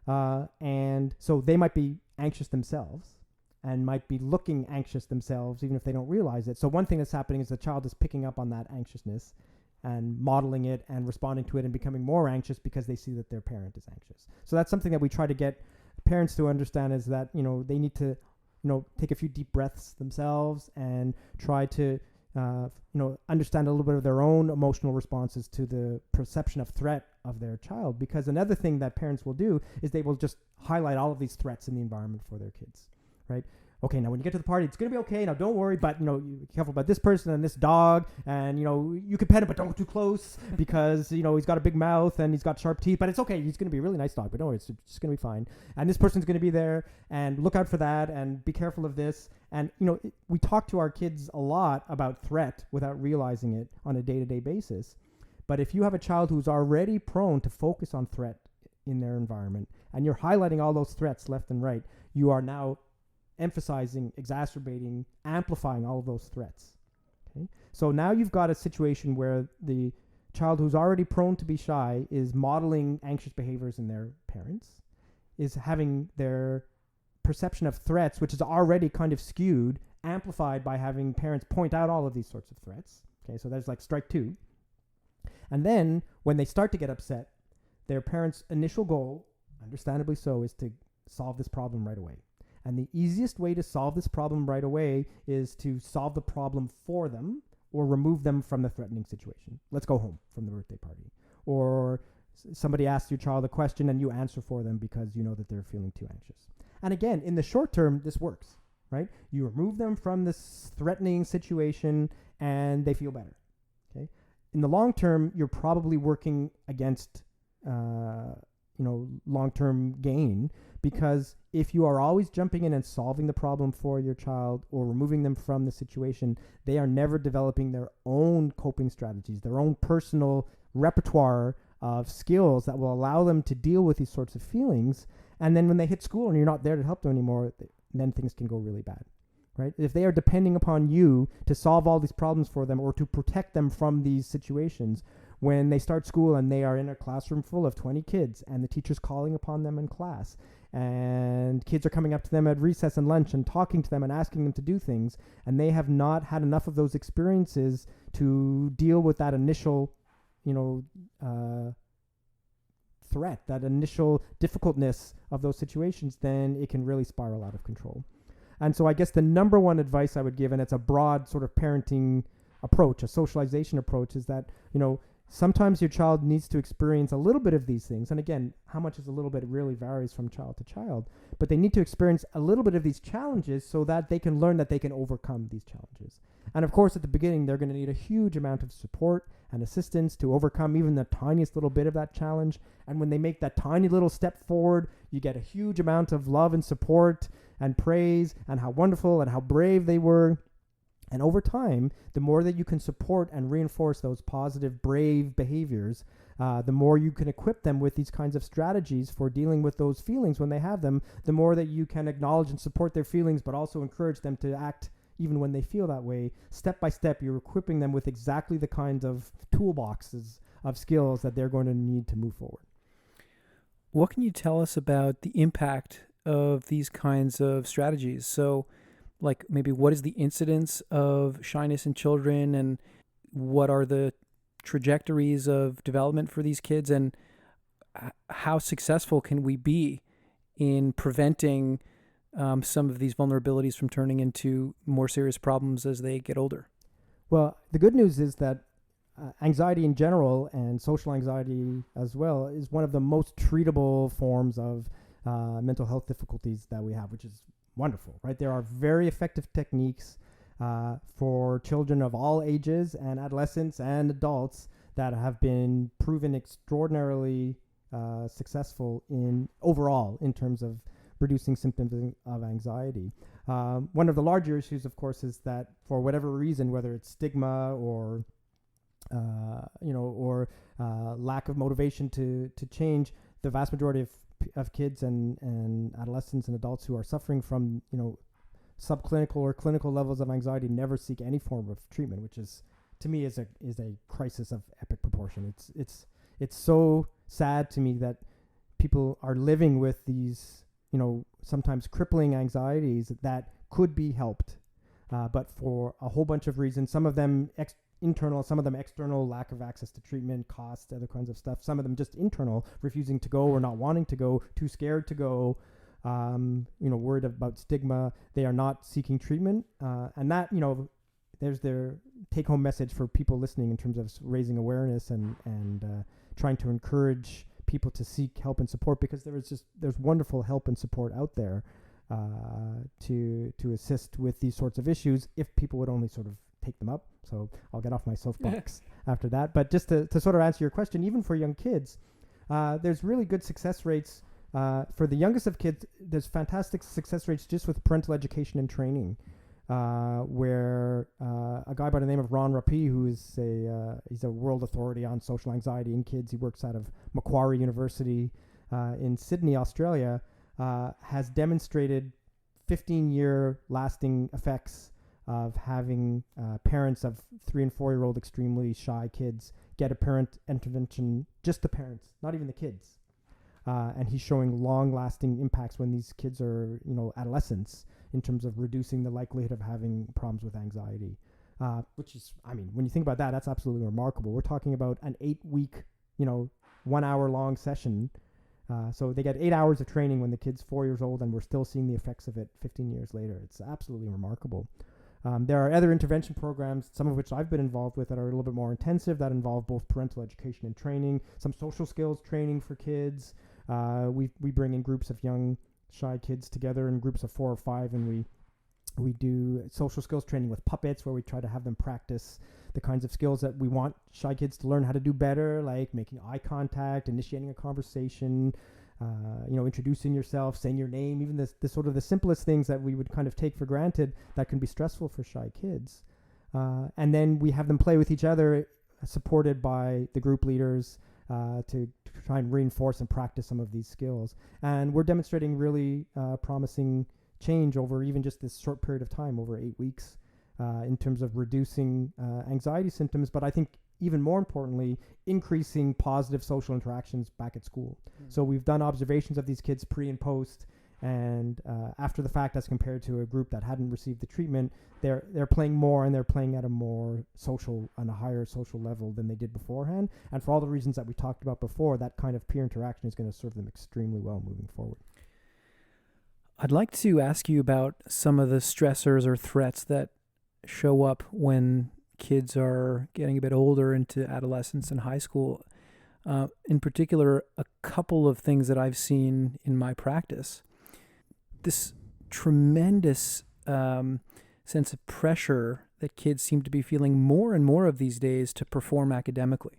And so they might be anxious themselves and might be looking anxious themselves, even if they don't realize it. So one thing that's happening is the child is picking up on that anxiousness and modeling it and responding to it and becoming more anxious because they see that their parent is anxious. So that's something that we try to get parents to understand, is that, they need to, take a few deep breaths themselves and try to, understand a little bit of their own emotional responses to the perception of threat of their child. Because another thing that parents will do is they will just highlight all of these threats in the environment for their kids, right? Okay, now when you get to the party, it's going to be okay. Now don't worry, but, you careful about this person and this dog. And, you can pet him, but don't go too close because, he's got a big mouth and he's got sharp teeth. But it's okay. He's going to be a really nice dog, but don't worry, it's just going to be fine. And this person's going to be there, and look out for that and be careful of this. And, we talk to our kids a lot about threat without realizing it on a day-to-day basis. But if you have a child who's already prone to focus on threat in their environment, and you're highlighting all those threats left and right, you are now emphasizing, exacerbating, amplifying all of those threats. Okay? So now you've got a situation where the child who's already prone to be shy is modeling anxious behaviors in their parents, is having their perception of threats, which is already kind of skewed, amplified by having parents point out all of these sorts of threats. Okay, so that's like strike two. And then when they start to get upset, their parents' initial goal, understandably so, is to solve this problem right away. And the easiest way to solve this problem right away is to solve the problem for them or remove them from the threatening situation. Let's go home from the birthday party. Or somebody asks your child a question and you answer for them because you know that they're feeling too anxious. And again, in the short term, this works, right? You remove them from this threatening situation and they feel better, okay? In the long term, you're probably working against, long-term gain, because if you are always jumping in and solving the problem for your child or removing them from the situation, they are never developing their own coping strategies, their own personal repertoire of skills that will allow them to deal with these sorts of feelings. And then when they hit school and you're not there to help them anymore, then things can go really bad, right? If they are depending upon you to solve all these problems for them or to protect them from these situations, when they start school and they are in a classroom full of 20 kids and the teacher's calling upon them in class and kids are coming up to them at recess and lunch and talking to them and asking them to do things, and they have not had enough of those experiences to deal with that initial, threat, that initial difficultness of those situations, then it can really spiral out of control. And so I guess the number one advice I would give, and it's a broad sort of parenting approach, a socialization approach, is that, sometimes your child needs to experience a little bit of these things. And again, how much is a little bit really varies from child to child. But they need to experience a little bit of these challenges so that they can learn that they can overcome these challenges. And of course, at the beginning, they're going to need a huge amount of support and assistance to overcome even the tiniest little bit of that challenge. And when they make that tiny little step forward, you get a huge amount of love and support and praise and how wonderful and how brave they were. And over time, the more that you can support and reinforce those positive, brave behaviors, the more you can equip them with these kinds of strategies for dealing with those feelings when they have them, the more that you can acknowledge and support their feelings, but also encourage them to act even when they feel that way. Step by step, you're equipping them with exactly the kinds of toolboxes of skills that they're going to need to move forward. What can you tell us about the impact of these kinds of strategies? So, like, maybe what is the incidence of shyness in children, and what are the trajectories of development for these kids, and how successful can we be in preventing some of these vulnerabilities from turning into more serious problems as they get older? Well, the good news is that anxiety in general, and social anxiety as well, is one of the most treatable forms of mental health difficulties that we have, which is wonderful, right? There are very effective techniques for children of all ages and adolescents and adults that have been proven extraordinarily successful in overall in terms of reducing symptoms of anxiety. One of the larger issues, of course, is that for whatever reason, whether it's stigma or lack of motivation to change, the vast majority of kids and adolescents and adults who are suffering from subclinical or clinical levels of anxiety never seek any form of treatment, which is, to me, is a crisis of epic proportion. It's so sad to me that people are living with these sometimes crippling anxieties that could be helped, but for a whole bunch of reasons, some of them internal, some of them external, lack of access to treatment, cost, other kinds of stuff, some of them just internal, refusing to go or not wanting to go, too scared to go, worried about stigma, they are not seeking treatment, and that, there's their take-home message for people listening in terms of raising awareness and trying to encourage people to seek help and support, because there's wonderful help and support out there to assist with these sorts of issues if people would only sort of take them up. So I'll get off my soapbox after that. But just to sort of answer your question, even for young kids, there's really good success rates. For the youngest of kids, there's fantastic success rates just with parental education and training, where a guy by the name of Ron Rapie, who is he's a world authority on social anxiety in kids. He works out of Macquarie University in Sydney, Australia, has demonstrated 15-year lasting effects of having parents of 3 and 4-year-old extremely shy kids get a parent intervention, just the parents, not even the kids. And he's showing long-lasting impacts when these kids are, adolescents, in terms of reducing the likelihood of having problems with anxiety, which is, when you think about that, that's absolutely remarkable. We're talking about an 8-week, 1-hour-long session. So they get 8 hours of training when the kid's 4 years old, and we're still seeing the effects of it 15 years later. It's absolutely remarkable. There are other intervention programs, some of which I've been involved with, that are a little bit more intensive, that involve both parental education and training, some social skills training for kids. We bring in groups of young, shy kids together in groups of 4 or 5, and we do social skills training with puppets, where we try to have them practice the kinds of skills that we want shy kids to learn how to do better, like making eye contact, initiating a conversation, introducing yourself, saying your name, even the sort of the simplest things that we would kind of take for granted that can be stressful for shy kids. And then we have them play with each other, supported by the group leaders, to try and reinforce and practice some of these skills. And we're demonstrating really promising change over even just this short period of time, over 8 weeks, in terms of reducing anxiety symptoms, but I think even more importantly, increasing positive social interactions back at school. So we've done observations of these kids pre and post, and after the fact, as compared to a group that hadn't received the treatment, they're playing more, and they're playing at a more social, on a higher social level than they did beforehand. And for all the reasons that we talked about before, that kind of peer interaction is going to serve them extremely well moving forward. I'd like to ask you about some of the stressors or threats that show up when kids are getting a bit older into adolescence and high school. In particular, a couple of things that I've seen in my practice. This tremendous sense of pressure that kids seem to be feeling more and more of these days to perform academically.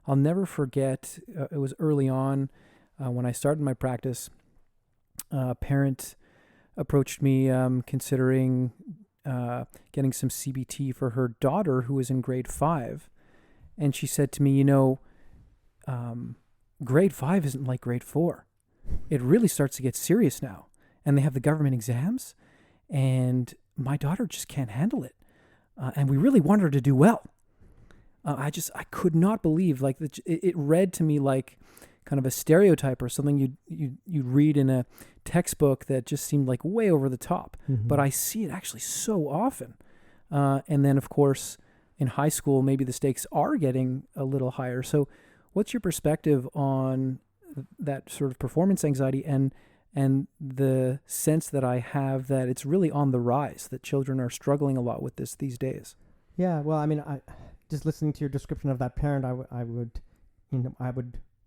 I'll never forget, it was early on when I started my practice, a parent approached me considering getting some CBT for her daughter who was in grade 5. And she said to me, grade 5 isn't like grade 4. It really starts to get serious now. And they have the government exams, and my daughter just can't handle it. And we really want her to do well. I could not believe, like, it read to me like kind of a stereotype or something you'd read in a textbook that just seemed like way over the top. Mm-hmm. But I see it actually so often. And then, of course, in high school, maybe the stakes are getting a little higher. So what's your perspective on that sort of performance anxiety and the sense that I have that it's really on the rise, that children are struggling a lot with this these days? Yeah, well, I mean, just listening to your description of that parent, I would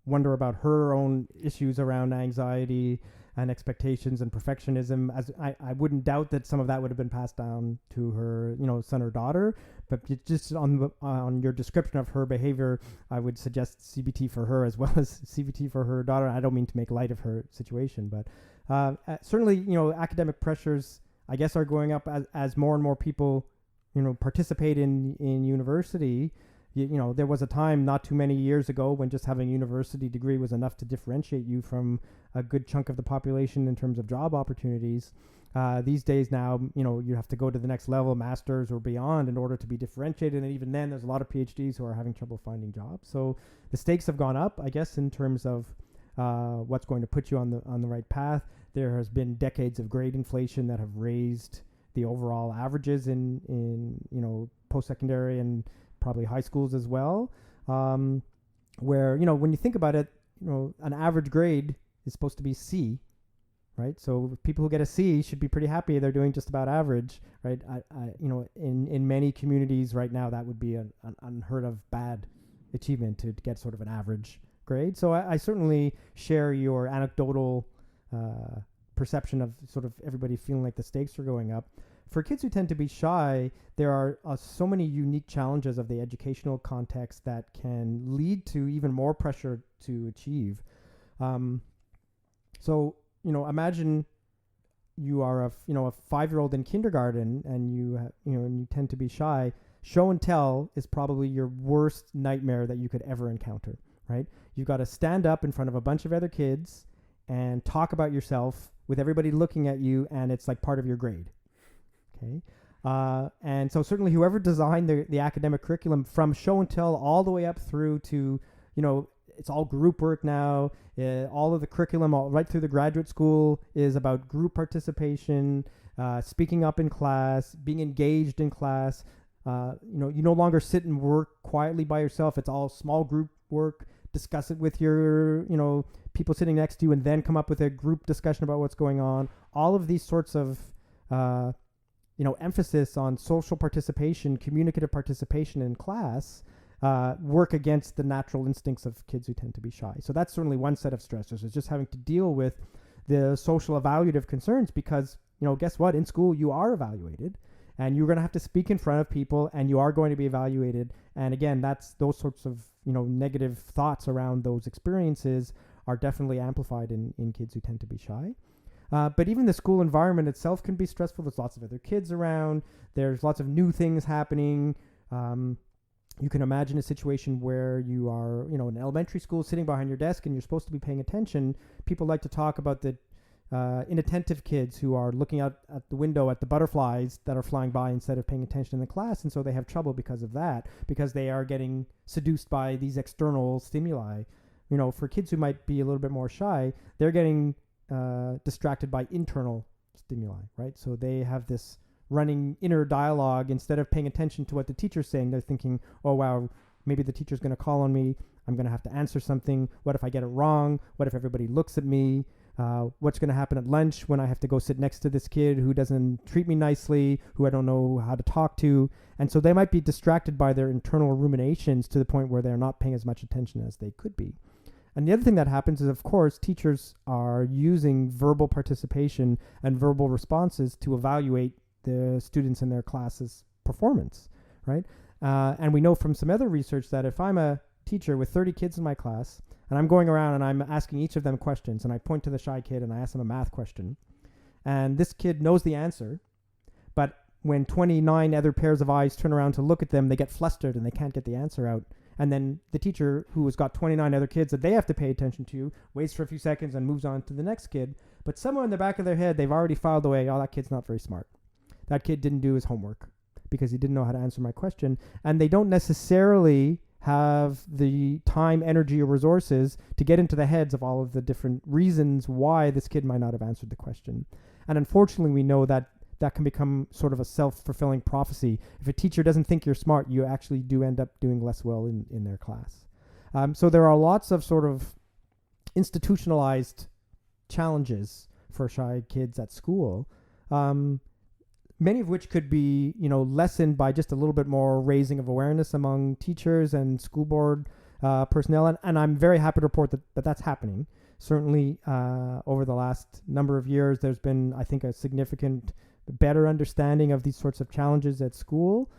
wonder about her own issues around anxiety and expectations and perfectionism. As I wouldn't doubt that some of that would have been passed down to her, son or daughter. But just on your description of her behavior, I would suggest CBT for her as well as CBT for her daughter. I don't mean to make light of her situation, but certainly, academic pressures, I guess, are going up as more and more people, participate in university. There was a time not too many years ago when just having a university degree was enough to differentiate you from a good chunk of the population in terms of job opportunities. These days now, you have to go to the next level, master's or beyond, in order to be differentiated. And even then, there's a lot of PhDs who are having trouble finding jobs. So the stakes have gone up, I guess, in terms of what's going to put you on the right path. There has been decades of grade inflation that have raised the overall averages in post-secondary and probably high schools as well, where, when you think about it, an average grade is supposed to be C, right? So people who get a C should be pretty happy they're doing just about average, right? In many communities right now, that would be an unheard of bad achievement to get sort of an average grade. So I certainly share your anecdotal perception of sort of everybody feeling like the stakes are going up. For kids who tend to be shy, there are so many unique challenges of the educational context that can lead to even more pressure to achieve. So, imagine you are a 5-year-old in kindergarten and you tend to be shy. Show and tell is probably your worst nightmare that you could ever encounter, right? You've got to stand up in front of a bunch of other kids and talk about yourself with everybody looking at you, and it's like part of your grade. Okay. And so certainly whoever designed the academic curriculum from show and tell all the way up through to, it's all group work now. All of the curriculum right through the graduate school is about group participation, speaking up in class, being engaged in class. You no longer sit and work quietly by yourself. It's all small group work. Discuss it with your, people sitting next to you, and then come up with a group discussion about what's going on. All of these sorts of emphasis on social participation, communicative participation in class, work against the natural instincts of kids who tend to be shy. So that's certainly one set of stressors, is just having to deal with the social evaluative concerns because, guess what? In school, you are evaluated and you're going to have to speak in front of people and you are going to be evaluated. And again, that's those sorts of, negative thoughts around those experiences are definitely amplified in kids who tend to be shy. But even the school environment itself can be stressful. There's lots of other kids around. There's lots of new things happening. You can imagine a situation where you are, in elementary school sitting behind your desk and you're supposed to be paying attention. People like to talk about the inattentive kids who are looking out at the window at the butterflies that are flying by instead of paying attention in the class. And so they have trouble because of that, because they are getting seduced by these external stimuli. For kids who might be a little bit more shy, they're getting distracted by internal stimuli, right? So they have this running inner dialogue. Instead of paying attention to what the teacher's saying, they're thinking, oh, wow, maybe the teacher's going to call on me. I'm going to have to answer something. What if I get it wrong? What if everybody looks at me? What's going to happen at lunch when I have to go sit next to this kid who doesn't treat me nicely, who I don't know how to talk to? And so they might be distracted by their internal ruminations to the point where they're not paying as much attention as they could be. And the other thing that happens is, of course, teachers are using verbal participation and verbal responses to evaluate the students in their class's performance, right? And we know from some other research that if I'm a teacher with 30 kids in my class and I'm going around and I'm asking each of them questions, and I point to the shy kid and I ask them a math question, and this kid knows the answer, but when 29 other pairs of eyes turn around to look at them, they get flustered and they can't get the answer out. And then the teacher, who has got 29 other kids that they have to pay attention to, waits for a few seconds and moves on to the next kid. But somewhere in the back of their head, they've already filed away, oh, that kid's not very smart. That kid didn't do his homework because he didn't know how to answer my question. And they don't necessarily have the time, energy, or resources to get into the heads of all of the different reasons why this kid might not have answered the question. And unfortunately, we know that that can become sort of a self-fulfilling prophecy. If a teacher doesn't think you're smart, you actually do end up doing less well in their class. So there are lots of sort of institutionalized challenges for shy kids at school, many of which could be, lessened by just a little bit more raising of awareness among teachers and school board personnel, and I'm very happy to report that that's happening. Certainly, over the last number of years, there's been, I think, a significant better understanding of these sorts of challenges at school.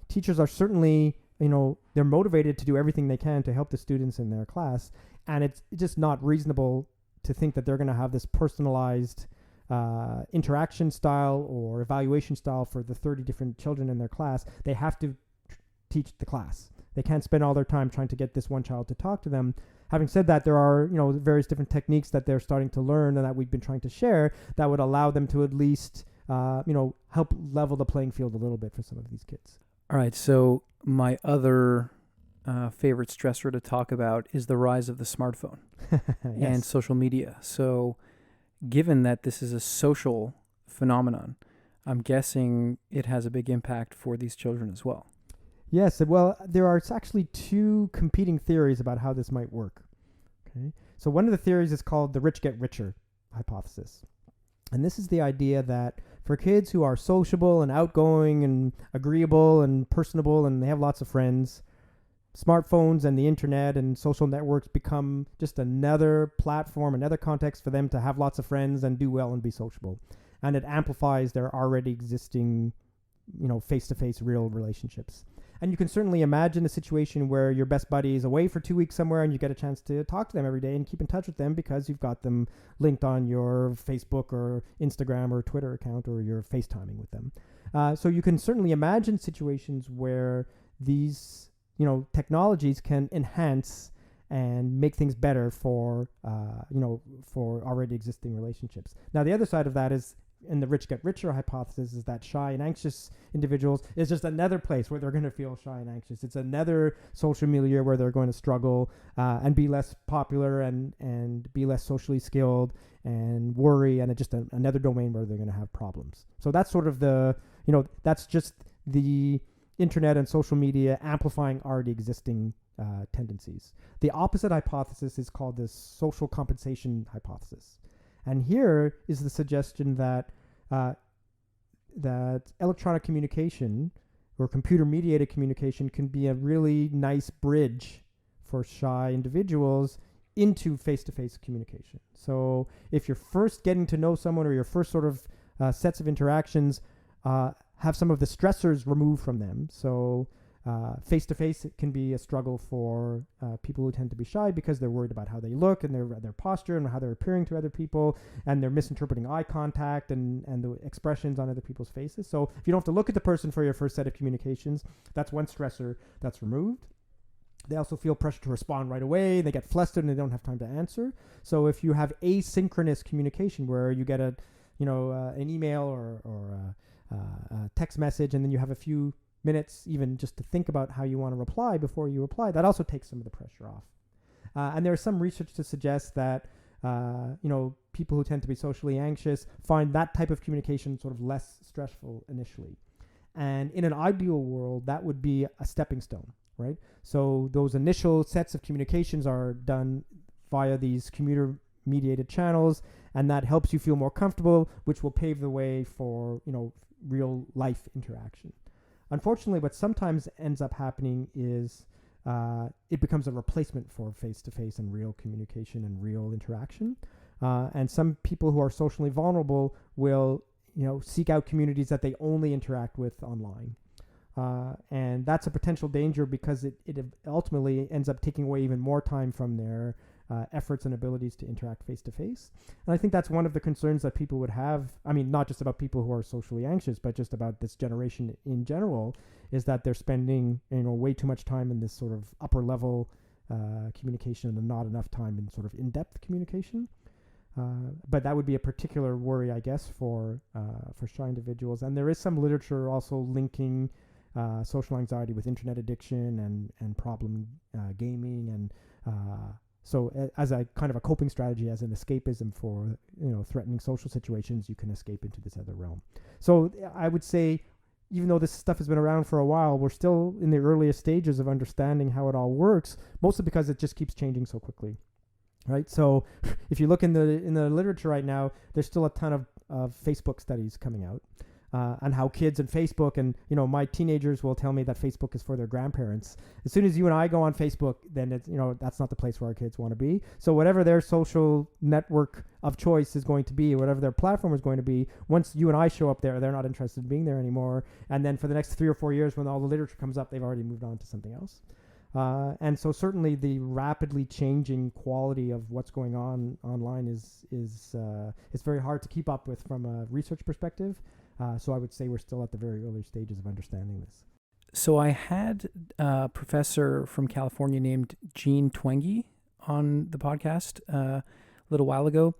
Teachers are certainly, they're motivated to do everything they can to help the students in their class, and it's just not reasonable to think that they're going to have this personalized interaction style or evaluation style for the 30 different children in their class. They have to teach the class. They can't spend all their time trying to get this one child to talk to them. Having said that, there are, various different techniques that they're starting to learn and that we've been trying to share that would allow them to at least, help level the playing field a little bit for some of these kids. All right. So my other favorite stressor to talk about is the rise of the smartphone and social media. So given that this is a social phenomenon, I'm guessing it has a big impact for these children as well. Yes, well, there are actually two competing theories about how this might work. Okay, so one of the theories is called the rich get richer hypothesis. And this is the idea that for kids who are sociable and outgoing and agreeable and personable and they have lots of friends, smartphones and the internet and social networks become just another platform, another context for them to have lots of friends and do well and be sociable. And it amplifies their already existing, face-to-face real relationships. And you can certainly imagine a situation where your best buddy is away for 2 weeks somewhere and you get a chance to talk to them every day and keep in touch with them because you've got them linked on your Facebook or Instagram or Twitter account, or you're FaceTiming with them. So you can certainly imagine situations where these, technologies can enhance and make things better for already existing relationships. Now, the other side of that is, in the rich get richer hypothesis, is that shy and anxious individuals is just another place where they're going to feel shy and anxious. It's another social milieu where they're going to struggle and be less popular and be less socially skilled and worry, and it's just another domain where they're going to have problems. So that's sort of that's just the internet and social media amplifying already existing tendencies. The opposite hypothesis is called the social compensation hypothesis. And here is the suggestion that electronic communication or computer-mediated communication can be a really nice bridge for shy individuals into face-to-face communication. So if you're first getting to know someone, or your first sort of sets of interactions have some of the stressors removed from them. So face-to-face, it can be a struggle for people who tend to be shy because they're worried about how they look and their posture and how they're appearing to other people, and they're misinterpreting eye contact and the expressions on other people's faces. So if you don't have to look at the person for your first set of communications, that's one stressor that's removed. They also feel pressure to respond right away. They get flustered and they don't have time to answer. So if you have asynchronous communication where you get an email or a text message, and then you have a few minutes even just to think about how you want to reply before you reply, that also takes some of the pressure off. And there is some research to suggest that people who tend to be socially anxious find that type of communication sort of less stressful initially. And in an ideal world, that would be a stepping stone, right? So those initial sets of communications are done via these computer-mediated channels, and that helps you feel more comfortable, which will pave the way for, real life interaction. Unfortunately, what sometimes ends up happening is it becomes a replacement for face-to-face and real communication and real interaction. And some people who are socially vulnerable will, seek out communities that they only interact with online. And that's a potential danger because it ultimately ends up taking away even more time from their efforts and abilities to interact face-to-face. And I think that's one of the concerns that people would have. I mean, not just about people who are socially anxious, but just about this generation in general, is that they're spending, way too much time in this sort of upper level communication and not enough time in sort of in-depth communication. But that would be a particular worry, I guess, for shy individuals. And there is some literature also linking social anxiety with internet addiction and problem gaming, and so as a kind of a coping strategy, as an escapism for threatening social situations, you can escape into this other realm. So I would say, even though this stuff has been around for a while, we're still in the earliest stages of understanding how it all works, mostly because it just keeps changing so quickly, right? So if you look in the literature right now, there's still a ton of Facebook studies coming out. and how kids and Facebook and, my teenagers will tell me that Facebook is for their grandparents. As soon as you and I go on Facebook, then it's, that's not the place where our kids want to be. So whatever their social network of choice is going to be, or whatever their platform is going to be, once you and I show up there, they're not interested in being there anymore. And then for the next 3 or 4 years, when all the literature comes up, they've already moved on to something else. And so certainly the rapidly changing quality of what's going on online is very hard to keep up with from a research perspective. So I would say we're still at the very early stages of understanding this. So I had a professor from California named Jean Twenge on the podcast a little while ago,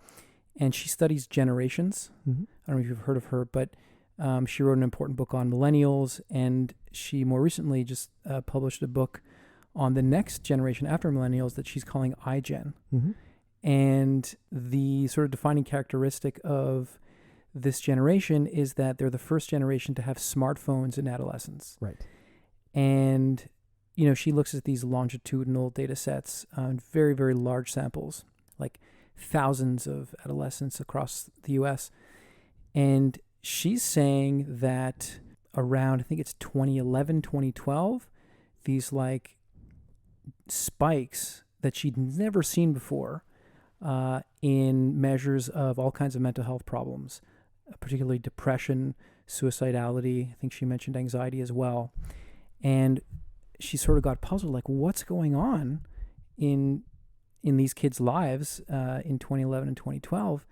and she studies generations. Mm-hmm. I don't know if you've heard of her, but she wrote an important book on millennials, and she more recently just published a book on the next generation after millennials that she's calling iGen. Mm-hmm. And the sort of defining characteristic of this generation is that they're the first generation to have smartphones in adolescence. Right. And, she looks at these longitudinal data sets on very, very large samples, like thousands of adolescents across the U.S. And she's saying that around, I think it's 2011, 2012, these like spikes that she'd never seen before in measures of all kinds of mental health problems, particularly depression, suicidality. I think she mentioned anxiety as well. And she sort of got puzzled, like, what's going on in these kids' lives in 2011 and 2012?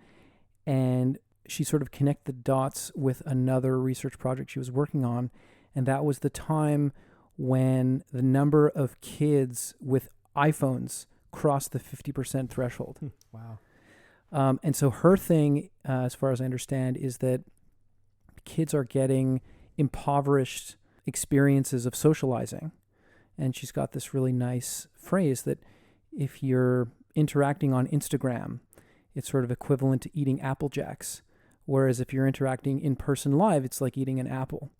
And she sort of connected the dots with another research project she was working on. And that was the time when the number of kids with iPhones crossed the 50% threshold. Wow. And so her thing, as far as I understand, is that kids are getting impoverished experiences of socializing. And she's got this really nice phrase that if you're interacting on Instagram, it's sort of equivalent to eating Apple Jacks. Whereas if you're interacting in person live, it's like eating an apple.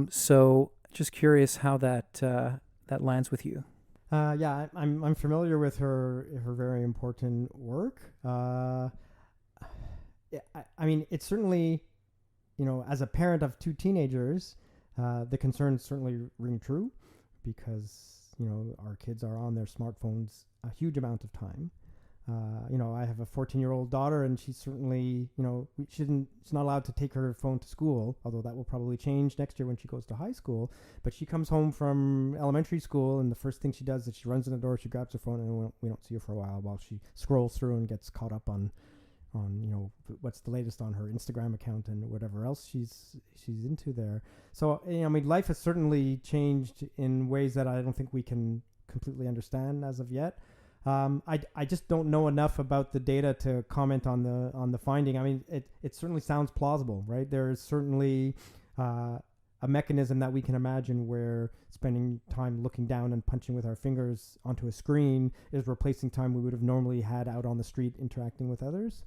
So just curious how that lands with you. I'm familiar with her very important work. It's certainly, as a parent of 2 teenagers, the concerns certainly ring true because, our kids are on their smartphones a huge amount of time. I have a 14-year-old daughter, and she's certainly, she's not allowed to take her phone to school, although that will probably change next year when she goes to high school. But she comes home from elementary school, and the first thing she does is she runs in the door, she grabs her phone, and we don't see her for a while she scrolls through and gets caught up on what's the latest on her Instagram account and whatever else she's into there. So, life has certainly changed in ways that I don't think we can completely understand as of yet. I just don't know enough about the data to comment on the finding. It certainly sounds plausible, right? There is certainly a mechanism that we can imagine where spending time looking down and punching with our fingers onto a screen is replacing time we would have normally had out on the street interacting with others.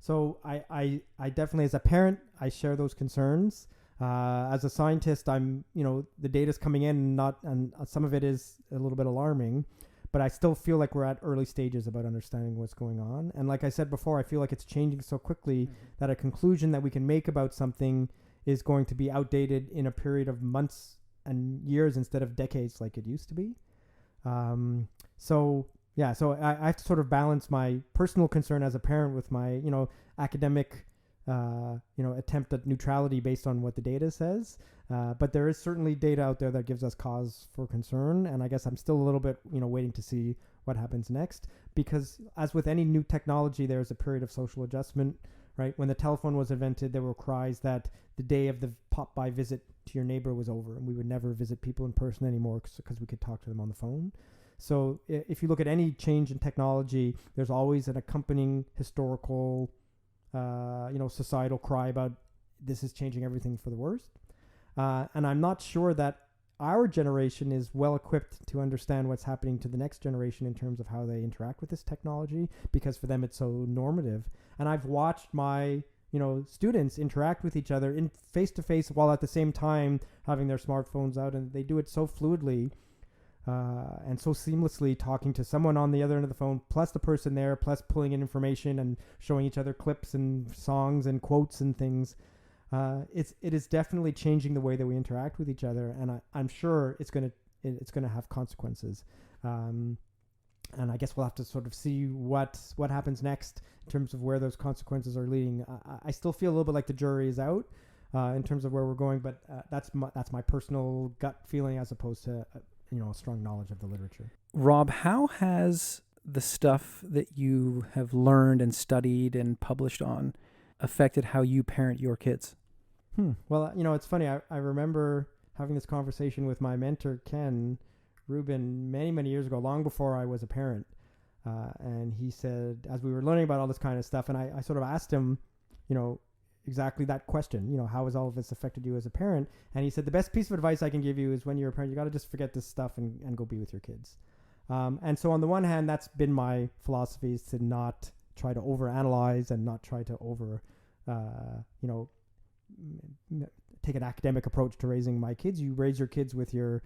So I definitely, as a parent, I share those concerns. As a scientist, the data's coming in, and some of it is a little bit alarming. But I still feel like we're at early stages about understanding what's going on. And like I said before, I feel like it's changing so quickly that a conclusion that we can make about something is going to be outdated in a period of months and years instead of decades like it used to be. So I have to sort of balance my personal concern as a parent with my, academic, attempt at neutrality based on what the data says. But there is certainly data out there that gives us cause for concern. And I guess I'm still a little bit, waiting to see what happens next. Because as with any new technology, there's a period of social adjustment, right? When the telephone was invented, there were cries that the day of the pop-by visit to your neighbor was over and we would never visit people in person anymore because we could talk to them on the phone. So if you look at any change in technology, there's always an accompanying historical, societal cry about this is changing everything for the worst. And I'm not sure that our generation is well equipped to understand what's happening to the next generation in terms of how they interact with this technology, because for them it's so normative. And I've watched my, students interact with each other in face-to-face while at the same time having their smartphones out, and they do it so fluidly and so seamlessly, talking to someone on the other end of the phone, plus the person there, plus pulling in information and showing each other clips and songs and quotes and things. it is definitely changing the way that we interact with each other, and I'm sure it's gonna have consequences. And I guess we'll have to sort of see what happens next in terms of where those consequences are leading. I still feel a little bit like the jury is out in terms of where we're going, but that's my personal gut feeling as opposed to a strong knowledge of the literature. Rob, how has the stuff that you have learned and studied and published on affected how you parent your kids? Well, it's funny. I remember having this conversation with my mentor, Ken Rubin, many, many years ago, long before I was a parent. And he said, as we were learning about all this kind of stuff, and I sort of asked him, exactly that question, how has all of this affected you as a parent? And he said, the best piece of advice I can give you is when you're a parent, you got to just forget this stuff and go be with your kids. And so on the one hand, that's been my philosophy, is to not try to overanalyze and not try to take an academic approach to raising my kids. You raise your kids with your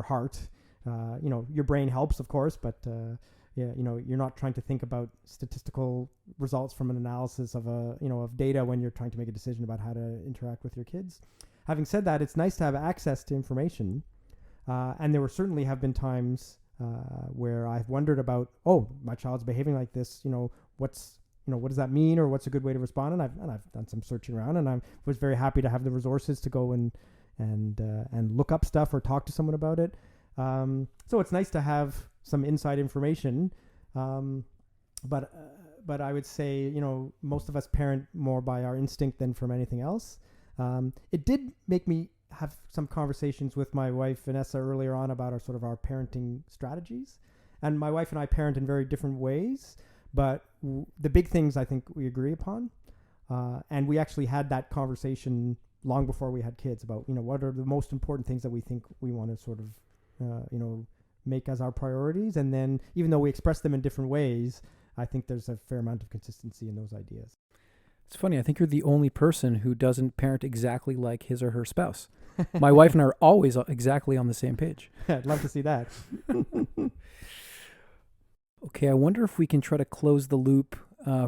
heart. Your brain helps, of course, but you're not trying to think about statistical results from an analysis of data when you're trying to make a decision about how to interact with your kids. Having said that, it's nice to have access to information, and there certainly have been times where I've wondered about, my child's behaving like this. What does that mean, or what's a good way to respond? And I've done some searching around, and I was very happy to have the resources to go and look up stuff or talk to someone about it. So it's nice to have some inside information, but I would say most of us parent more by our instinct than from anything else. It did make me have some conversations with my wife Vanessa earlier on about our parenting strategies, and my wife and I parent in very different ways. But the big things I think we agree upon, and we actually had that conversation long before we had kids about what are the most important things that we think we want to make as our priorities. And then even though we express them in different ways, I think there's a fair amount of consistency in those ideas. It's funny. I think you're the only person who doesn't parent exactly like his or her spouse. My wife and I are always exactly on the same page. I'd love to see that. Okay, I wonder if we can try to close the loop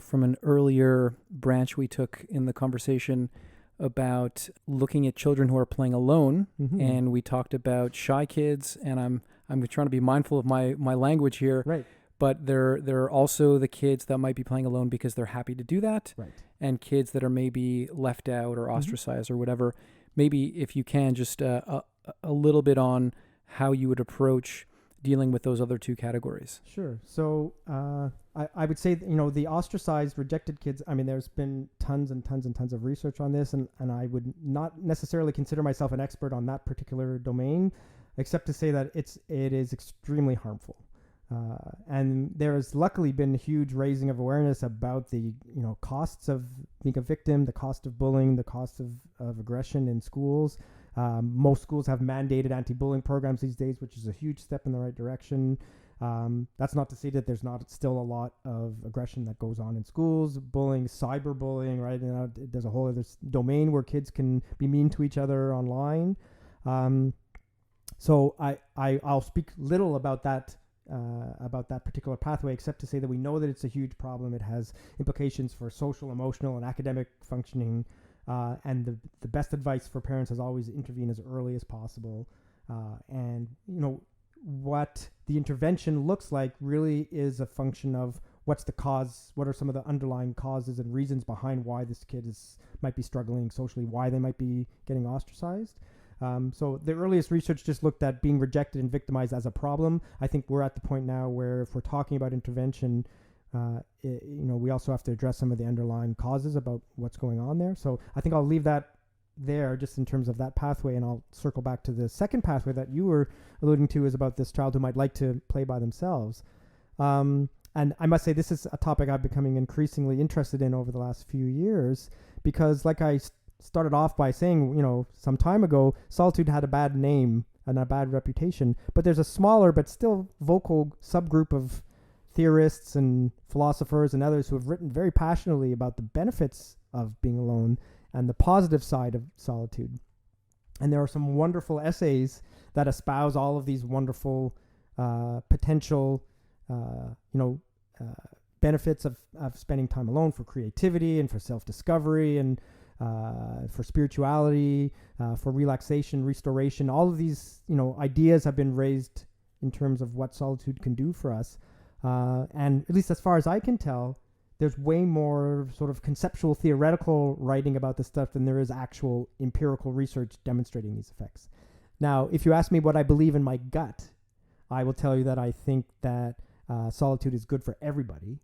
from an earlier branch we took in the conversation about looking at children who are playing alone. Mm-hmm. And we talked about shy kids, and I'm trying to be mindful of my language here. Right. But there are also the kids that might be playing alone because they're happy to do that. Right. And kids that are maybe left out or ostracized or whatever. Maybe if you can, just a little bit on how you would approach dealing with those other two categories. Sure. So I would say, the ostracized, rejected kids, there's been tons and tons and tons of research on this, and I would not necessarily consider myself an expert on that particular domain, except to say that it is extremely harmful. And there has luckily been a huge raising of awareness about the costs of being a victim, the cost of bullying, the cost of aggression in schools. Most schools have mandated anti-bullying programs these days, which is a huge step in the right direction. That's not to say that there's not still a lot of aggression that goes on in schools, bullying, cyberbullying, right? There's a whole other domain where kids can be mean to each other online. So I'll speak little about that particular pathway, except to say that we know that it's a huge problem. It has implications for social, emotional, and academic functioning. And the best advice for parents is always intervene as early as possible. And what the intervention looks like really is a function of what's the cause, what are some of the underlying causes and reasons behind why this kid might be struggling socially, why they might be getting ostracized. So the earliest research just looked at being rejected and victimized as a problem. I think we're at the point now where if we're talking about intervention, we also have to address some of the underlying causes about what's going on there. So I think I'll leave that there just in terms of that pathway, and I'll circle back to the second pathway that you were alluding to, is about this child who might like to play by themselves. And I must say, this is a topic I've becoming increasingly interested in over the last few years, because like I started off by saying, some time ago, solitude had a bad name and a bad reputation, but there's a smaller but still vocal subgroup of theorists and philosophers and others who have written very passionately about the benefits of being alone and the positive side of solitude. And there are some wonderful essays that espouse all of these wonderful potential benefits of spending time alone for creativity and for self-discovery. And for spirituality, for relaxation, restoration. All of these, ideas have been raised in terms of what solitude can do for us. And at least as far as I can tell, there's way more sort of conceptual, theoretical writing about this stuff than there is actual empirical research demonstrating these effects. Now, if you ask me what I believe in my gut, I will tell you that I think that solitude is good for everybody.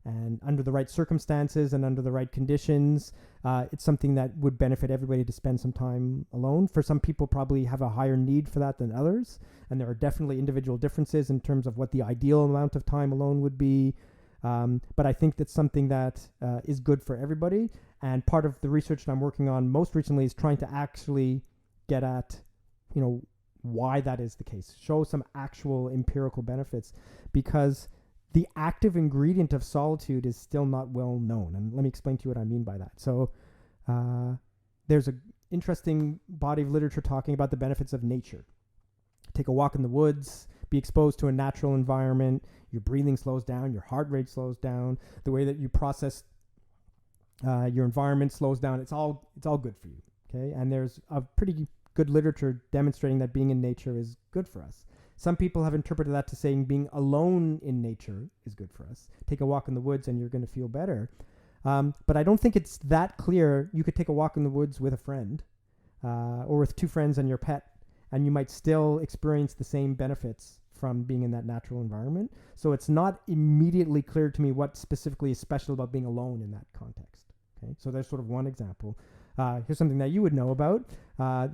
And under the right circumstances and under the right conditions, it's something that would benefit everybody to spend some time alone. For some people probably have a higher need for that than others. And there are definitely individual differences in terms of what the ideal amount of time alone would be. But I think that's something that is good for everybody. And part of the research that I'm working on most recently is trying to actually get at, why that is the case. Show some actual empirical benefits, because the active ingredient of solitude is still not well known. And let me explain to you what I mean by that. So there's an interesting body of literature talking about the benefits of nature. Take a walk in the woods, be exposed to a natural environment, your breathing slows down, your heart rate slows down, the way that you process your environment slows down. It's all good for you, okay? And there's a pretty good literature demonstrating that being in nature is good for us. Some people have interpreted that to saying being alone in nature is good for us. Take a walk in the woods and you're going to feel better. But I don't think it's that clear. You could take a walk in the woods with a friend or with two friends and your pet, and you might still experience the same benefits from being in that natural environment. So it's not immediately clear to me what specifically is special about being alone in that context. Okay, so there's sort of one example. Here's something that you would know about.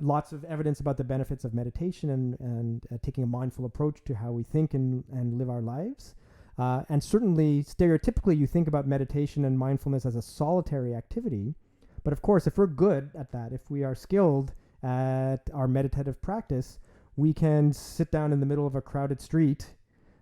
Lots of evidence about the benefits of meditation and taking a mindful approach to how we think and live our lives. And certainly, stereotypically, you think about meditation and mindfulness as a solitary activity. But of course, if we're good at that, if we are skilled at our meditative practice, we can sit down in the middle of a crowded street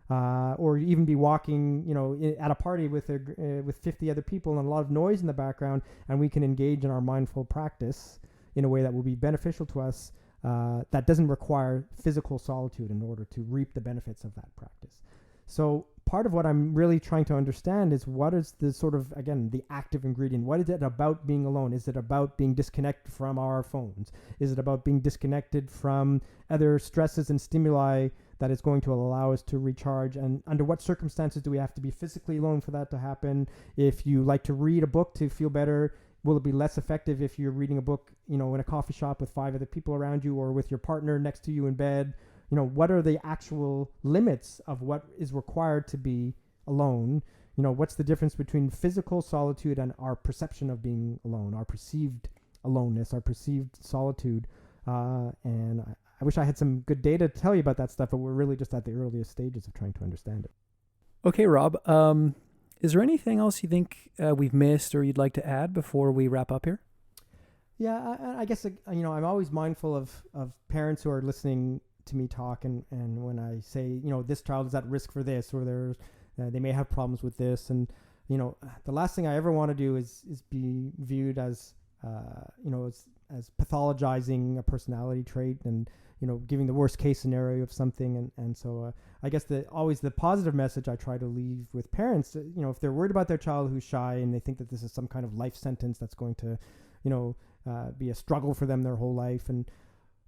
or even be walking, at a party with 50 other people and a lot of noise in the background, and we can engage in our mindful practice in a way that will be beneficial to us, that doesn't require physical solitude in order to reap the benefits of that practice. So part of what I'm really trying to understand is what is the sort of, again, the active ingredient. What is it about being alone? Is it about being disconnected from our phones? Is it about being disconnected from other stresses and stimuli that is going to allow us to recharge? And under what circumstances do we have to be physically alone for that to happen? If you like to read a book to feel better, will it be less effective if you're reading a book, in a coffee shop with 5 other people around you, or with your partner next to you in bed? What are the actual limits of what is required to be alone? What's the difference between physical solitude and our perception of being alone, our perceived aloneness, our perceived solitude? And I wish I had some good data to tell you about that stuff, but we're really just at the earliest stages of trying to understand it. Okay, Rob, is there anything else you think we've missed or you'd like to add before we wrap up here? Yeah, I guess, I'm always mindful of parents who are listening to me talk, and when I say, this child is at risk for this, or they may have problems with this, and the last thing I ever want to do is be viewed as as pathologizing a personality trait and giving the worst case scenario of something, and so I guess always the positive message I try to leave with parents, if they're worried about their child who's shy and they think that this is some kind of life sentence that's going to be a struggle for them their whole life, and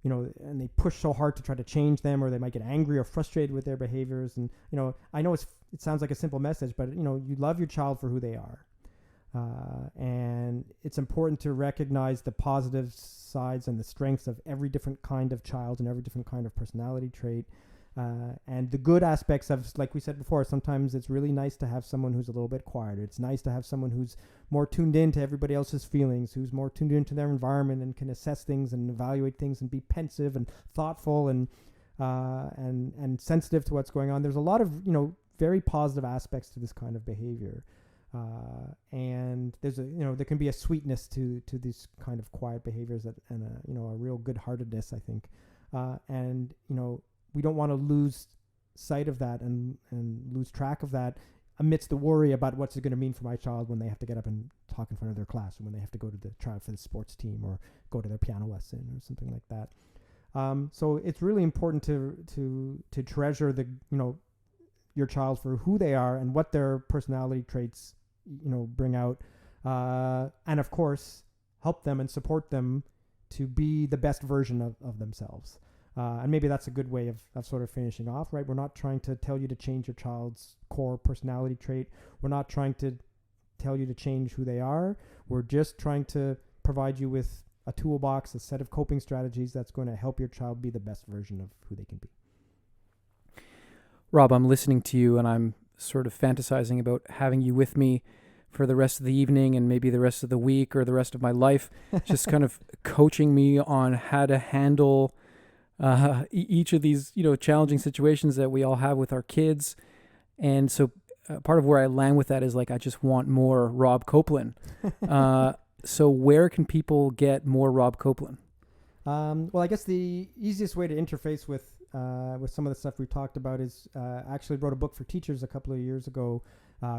and they push so hard to try to change them, or they might get angry or frustrated with their behaviors. And, I know it sounds like a simple message, but, you love your child for who they are. And it's important to recognize the positive sides and the strengths of every different kind of child and every different kind of personality trait. And the good aspects of, like we said before, sometimes it's really nice to have someone who's a little bit quieter. It's nice to have someone who's more tuned in to everybody else's feelings, who's more tuned into their environment and can assess things and evaluate things and be pensive and thoughtful and sensitive to what's going on. There's a lot of, very positive aspects to this kind of behavior. And there's there can be a sweetness to these kind of quiet behaviors and a real good-heartedness, I think. And we don't want to lose sight of that and lose track of that amidst the worry about what's it going to mean for my child when they have to get up and talk in front of their class, or when they have to go to try out for the sports team, or go to their piano lesson or something like that. So it's really important to treasure your child for who they are and what their personality traits bring out, and of course help them and support them to be the best version of themselves. And maybe that's a good way of sort of finishing off, right? We're not trying to tell you to change your child's core personality trait. We're not trying to tell you to change who they are. We're just trying to provide you with a toolbox, a set of coping strategies that's going to help your child be the best version of who they can be. Rob, I'm listening to you and I'm sort of fantasizing about having you with me for the rest of the evening and maybe the rest of the week or the rest of my life, just kind of coaching me on how to handle each of these, challenging situations that we all have with our kids. And so part of where I land with that is like, I just want more Rob Coplan. So where can people get more Rob Coplan? Well, I guess the easiest way to interface with some of the stuff we talked about is I actually wrote a book for teachers a couple of years ago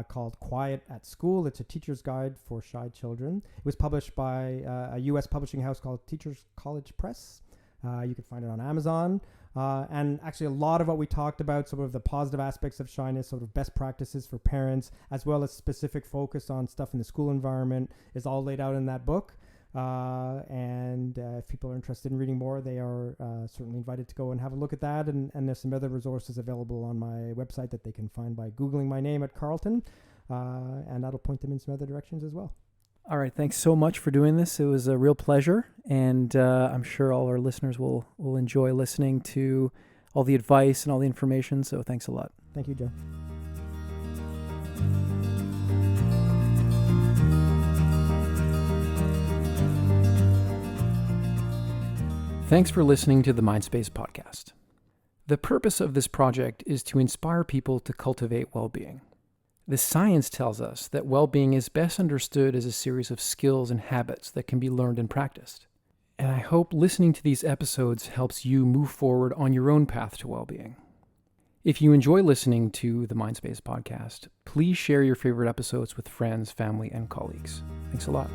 called Quiet at School. It's a teacher's guide for shy children. It was published by a U.S. publishing house called Teachers College Press. You can find it on Amazon. And actually a lot of what we talked about, some of the positive aspects of shyness, sort of best practices for parents, as well as specific focus on stuff in the school environment, is all laid out in that book. And if people are interested in reading more, they are certainly invited to go and have a look at that. And there's some other resources available on my website that they can find by Googling my name at Carleton. And that'll point them in some other directions as well. All right. Thanks so much for doing this. It was a real pleasure. And I'm sure all our listeners will enjoy listening to all the advice and all the information. So thanks a lot. Thank you, Joe. Thanks for listening to the Mindspace podcast. The purpose of this project is to inspire people to cultivate well-being. The science tells us that well-being is best understood as a series of skills and habits that can be learned and practiced. And I hope listening to these episodes helps you move forward on your own path to well-being. If you enjoy listening to the Mindspace podcast, please share your favorite episodes with friends, family, and colleagues. Thanks a lot.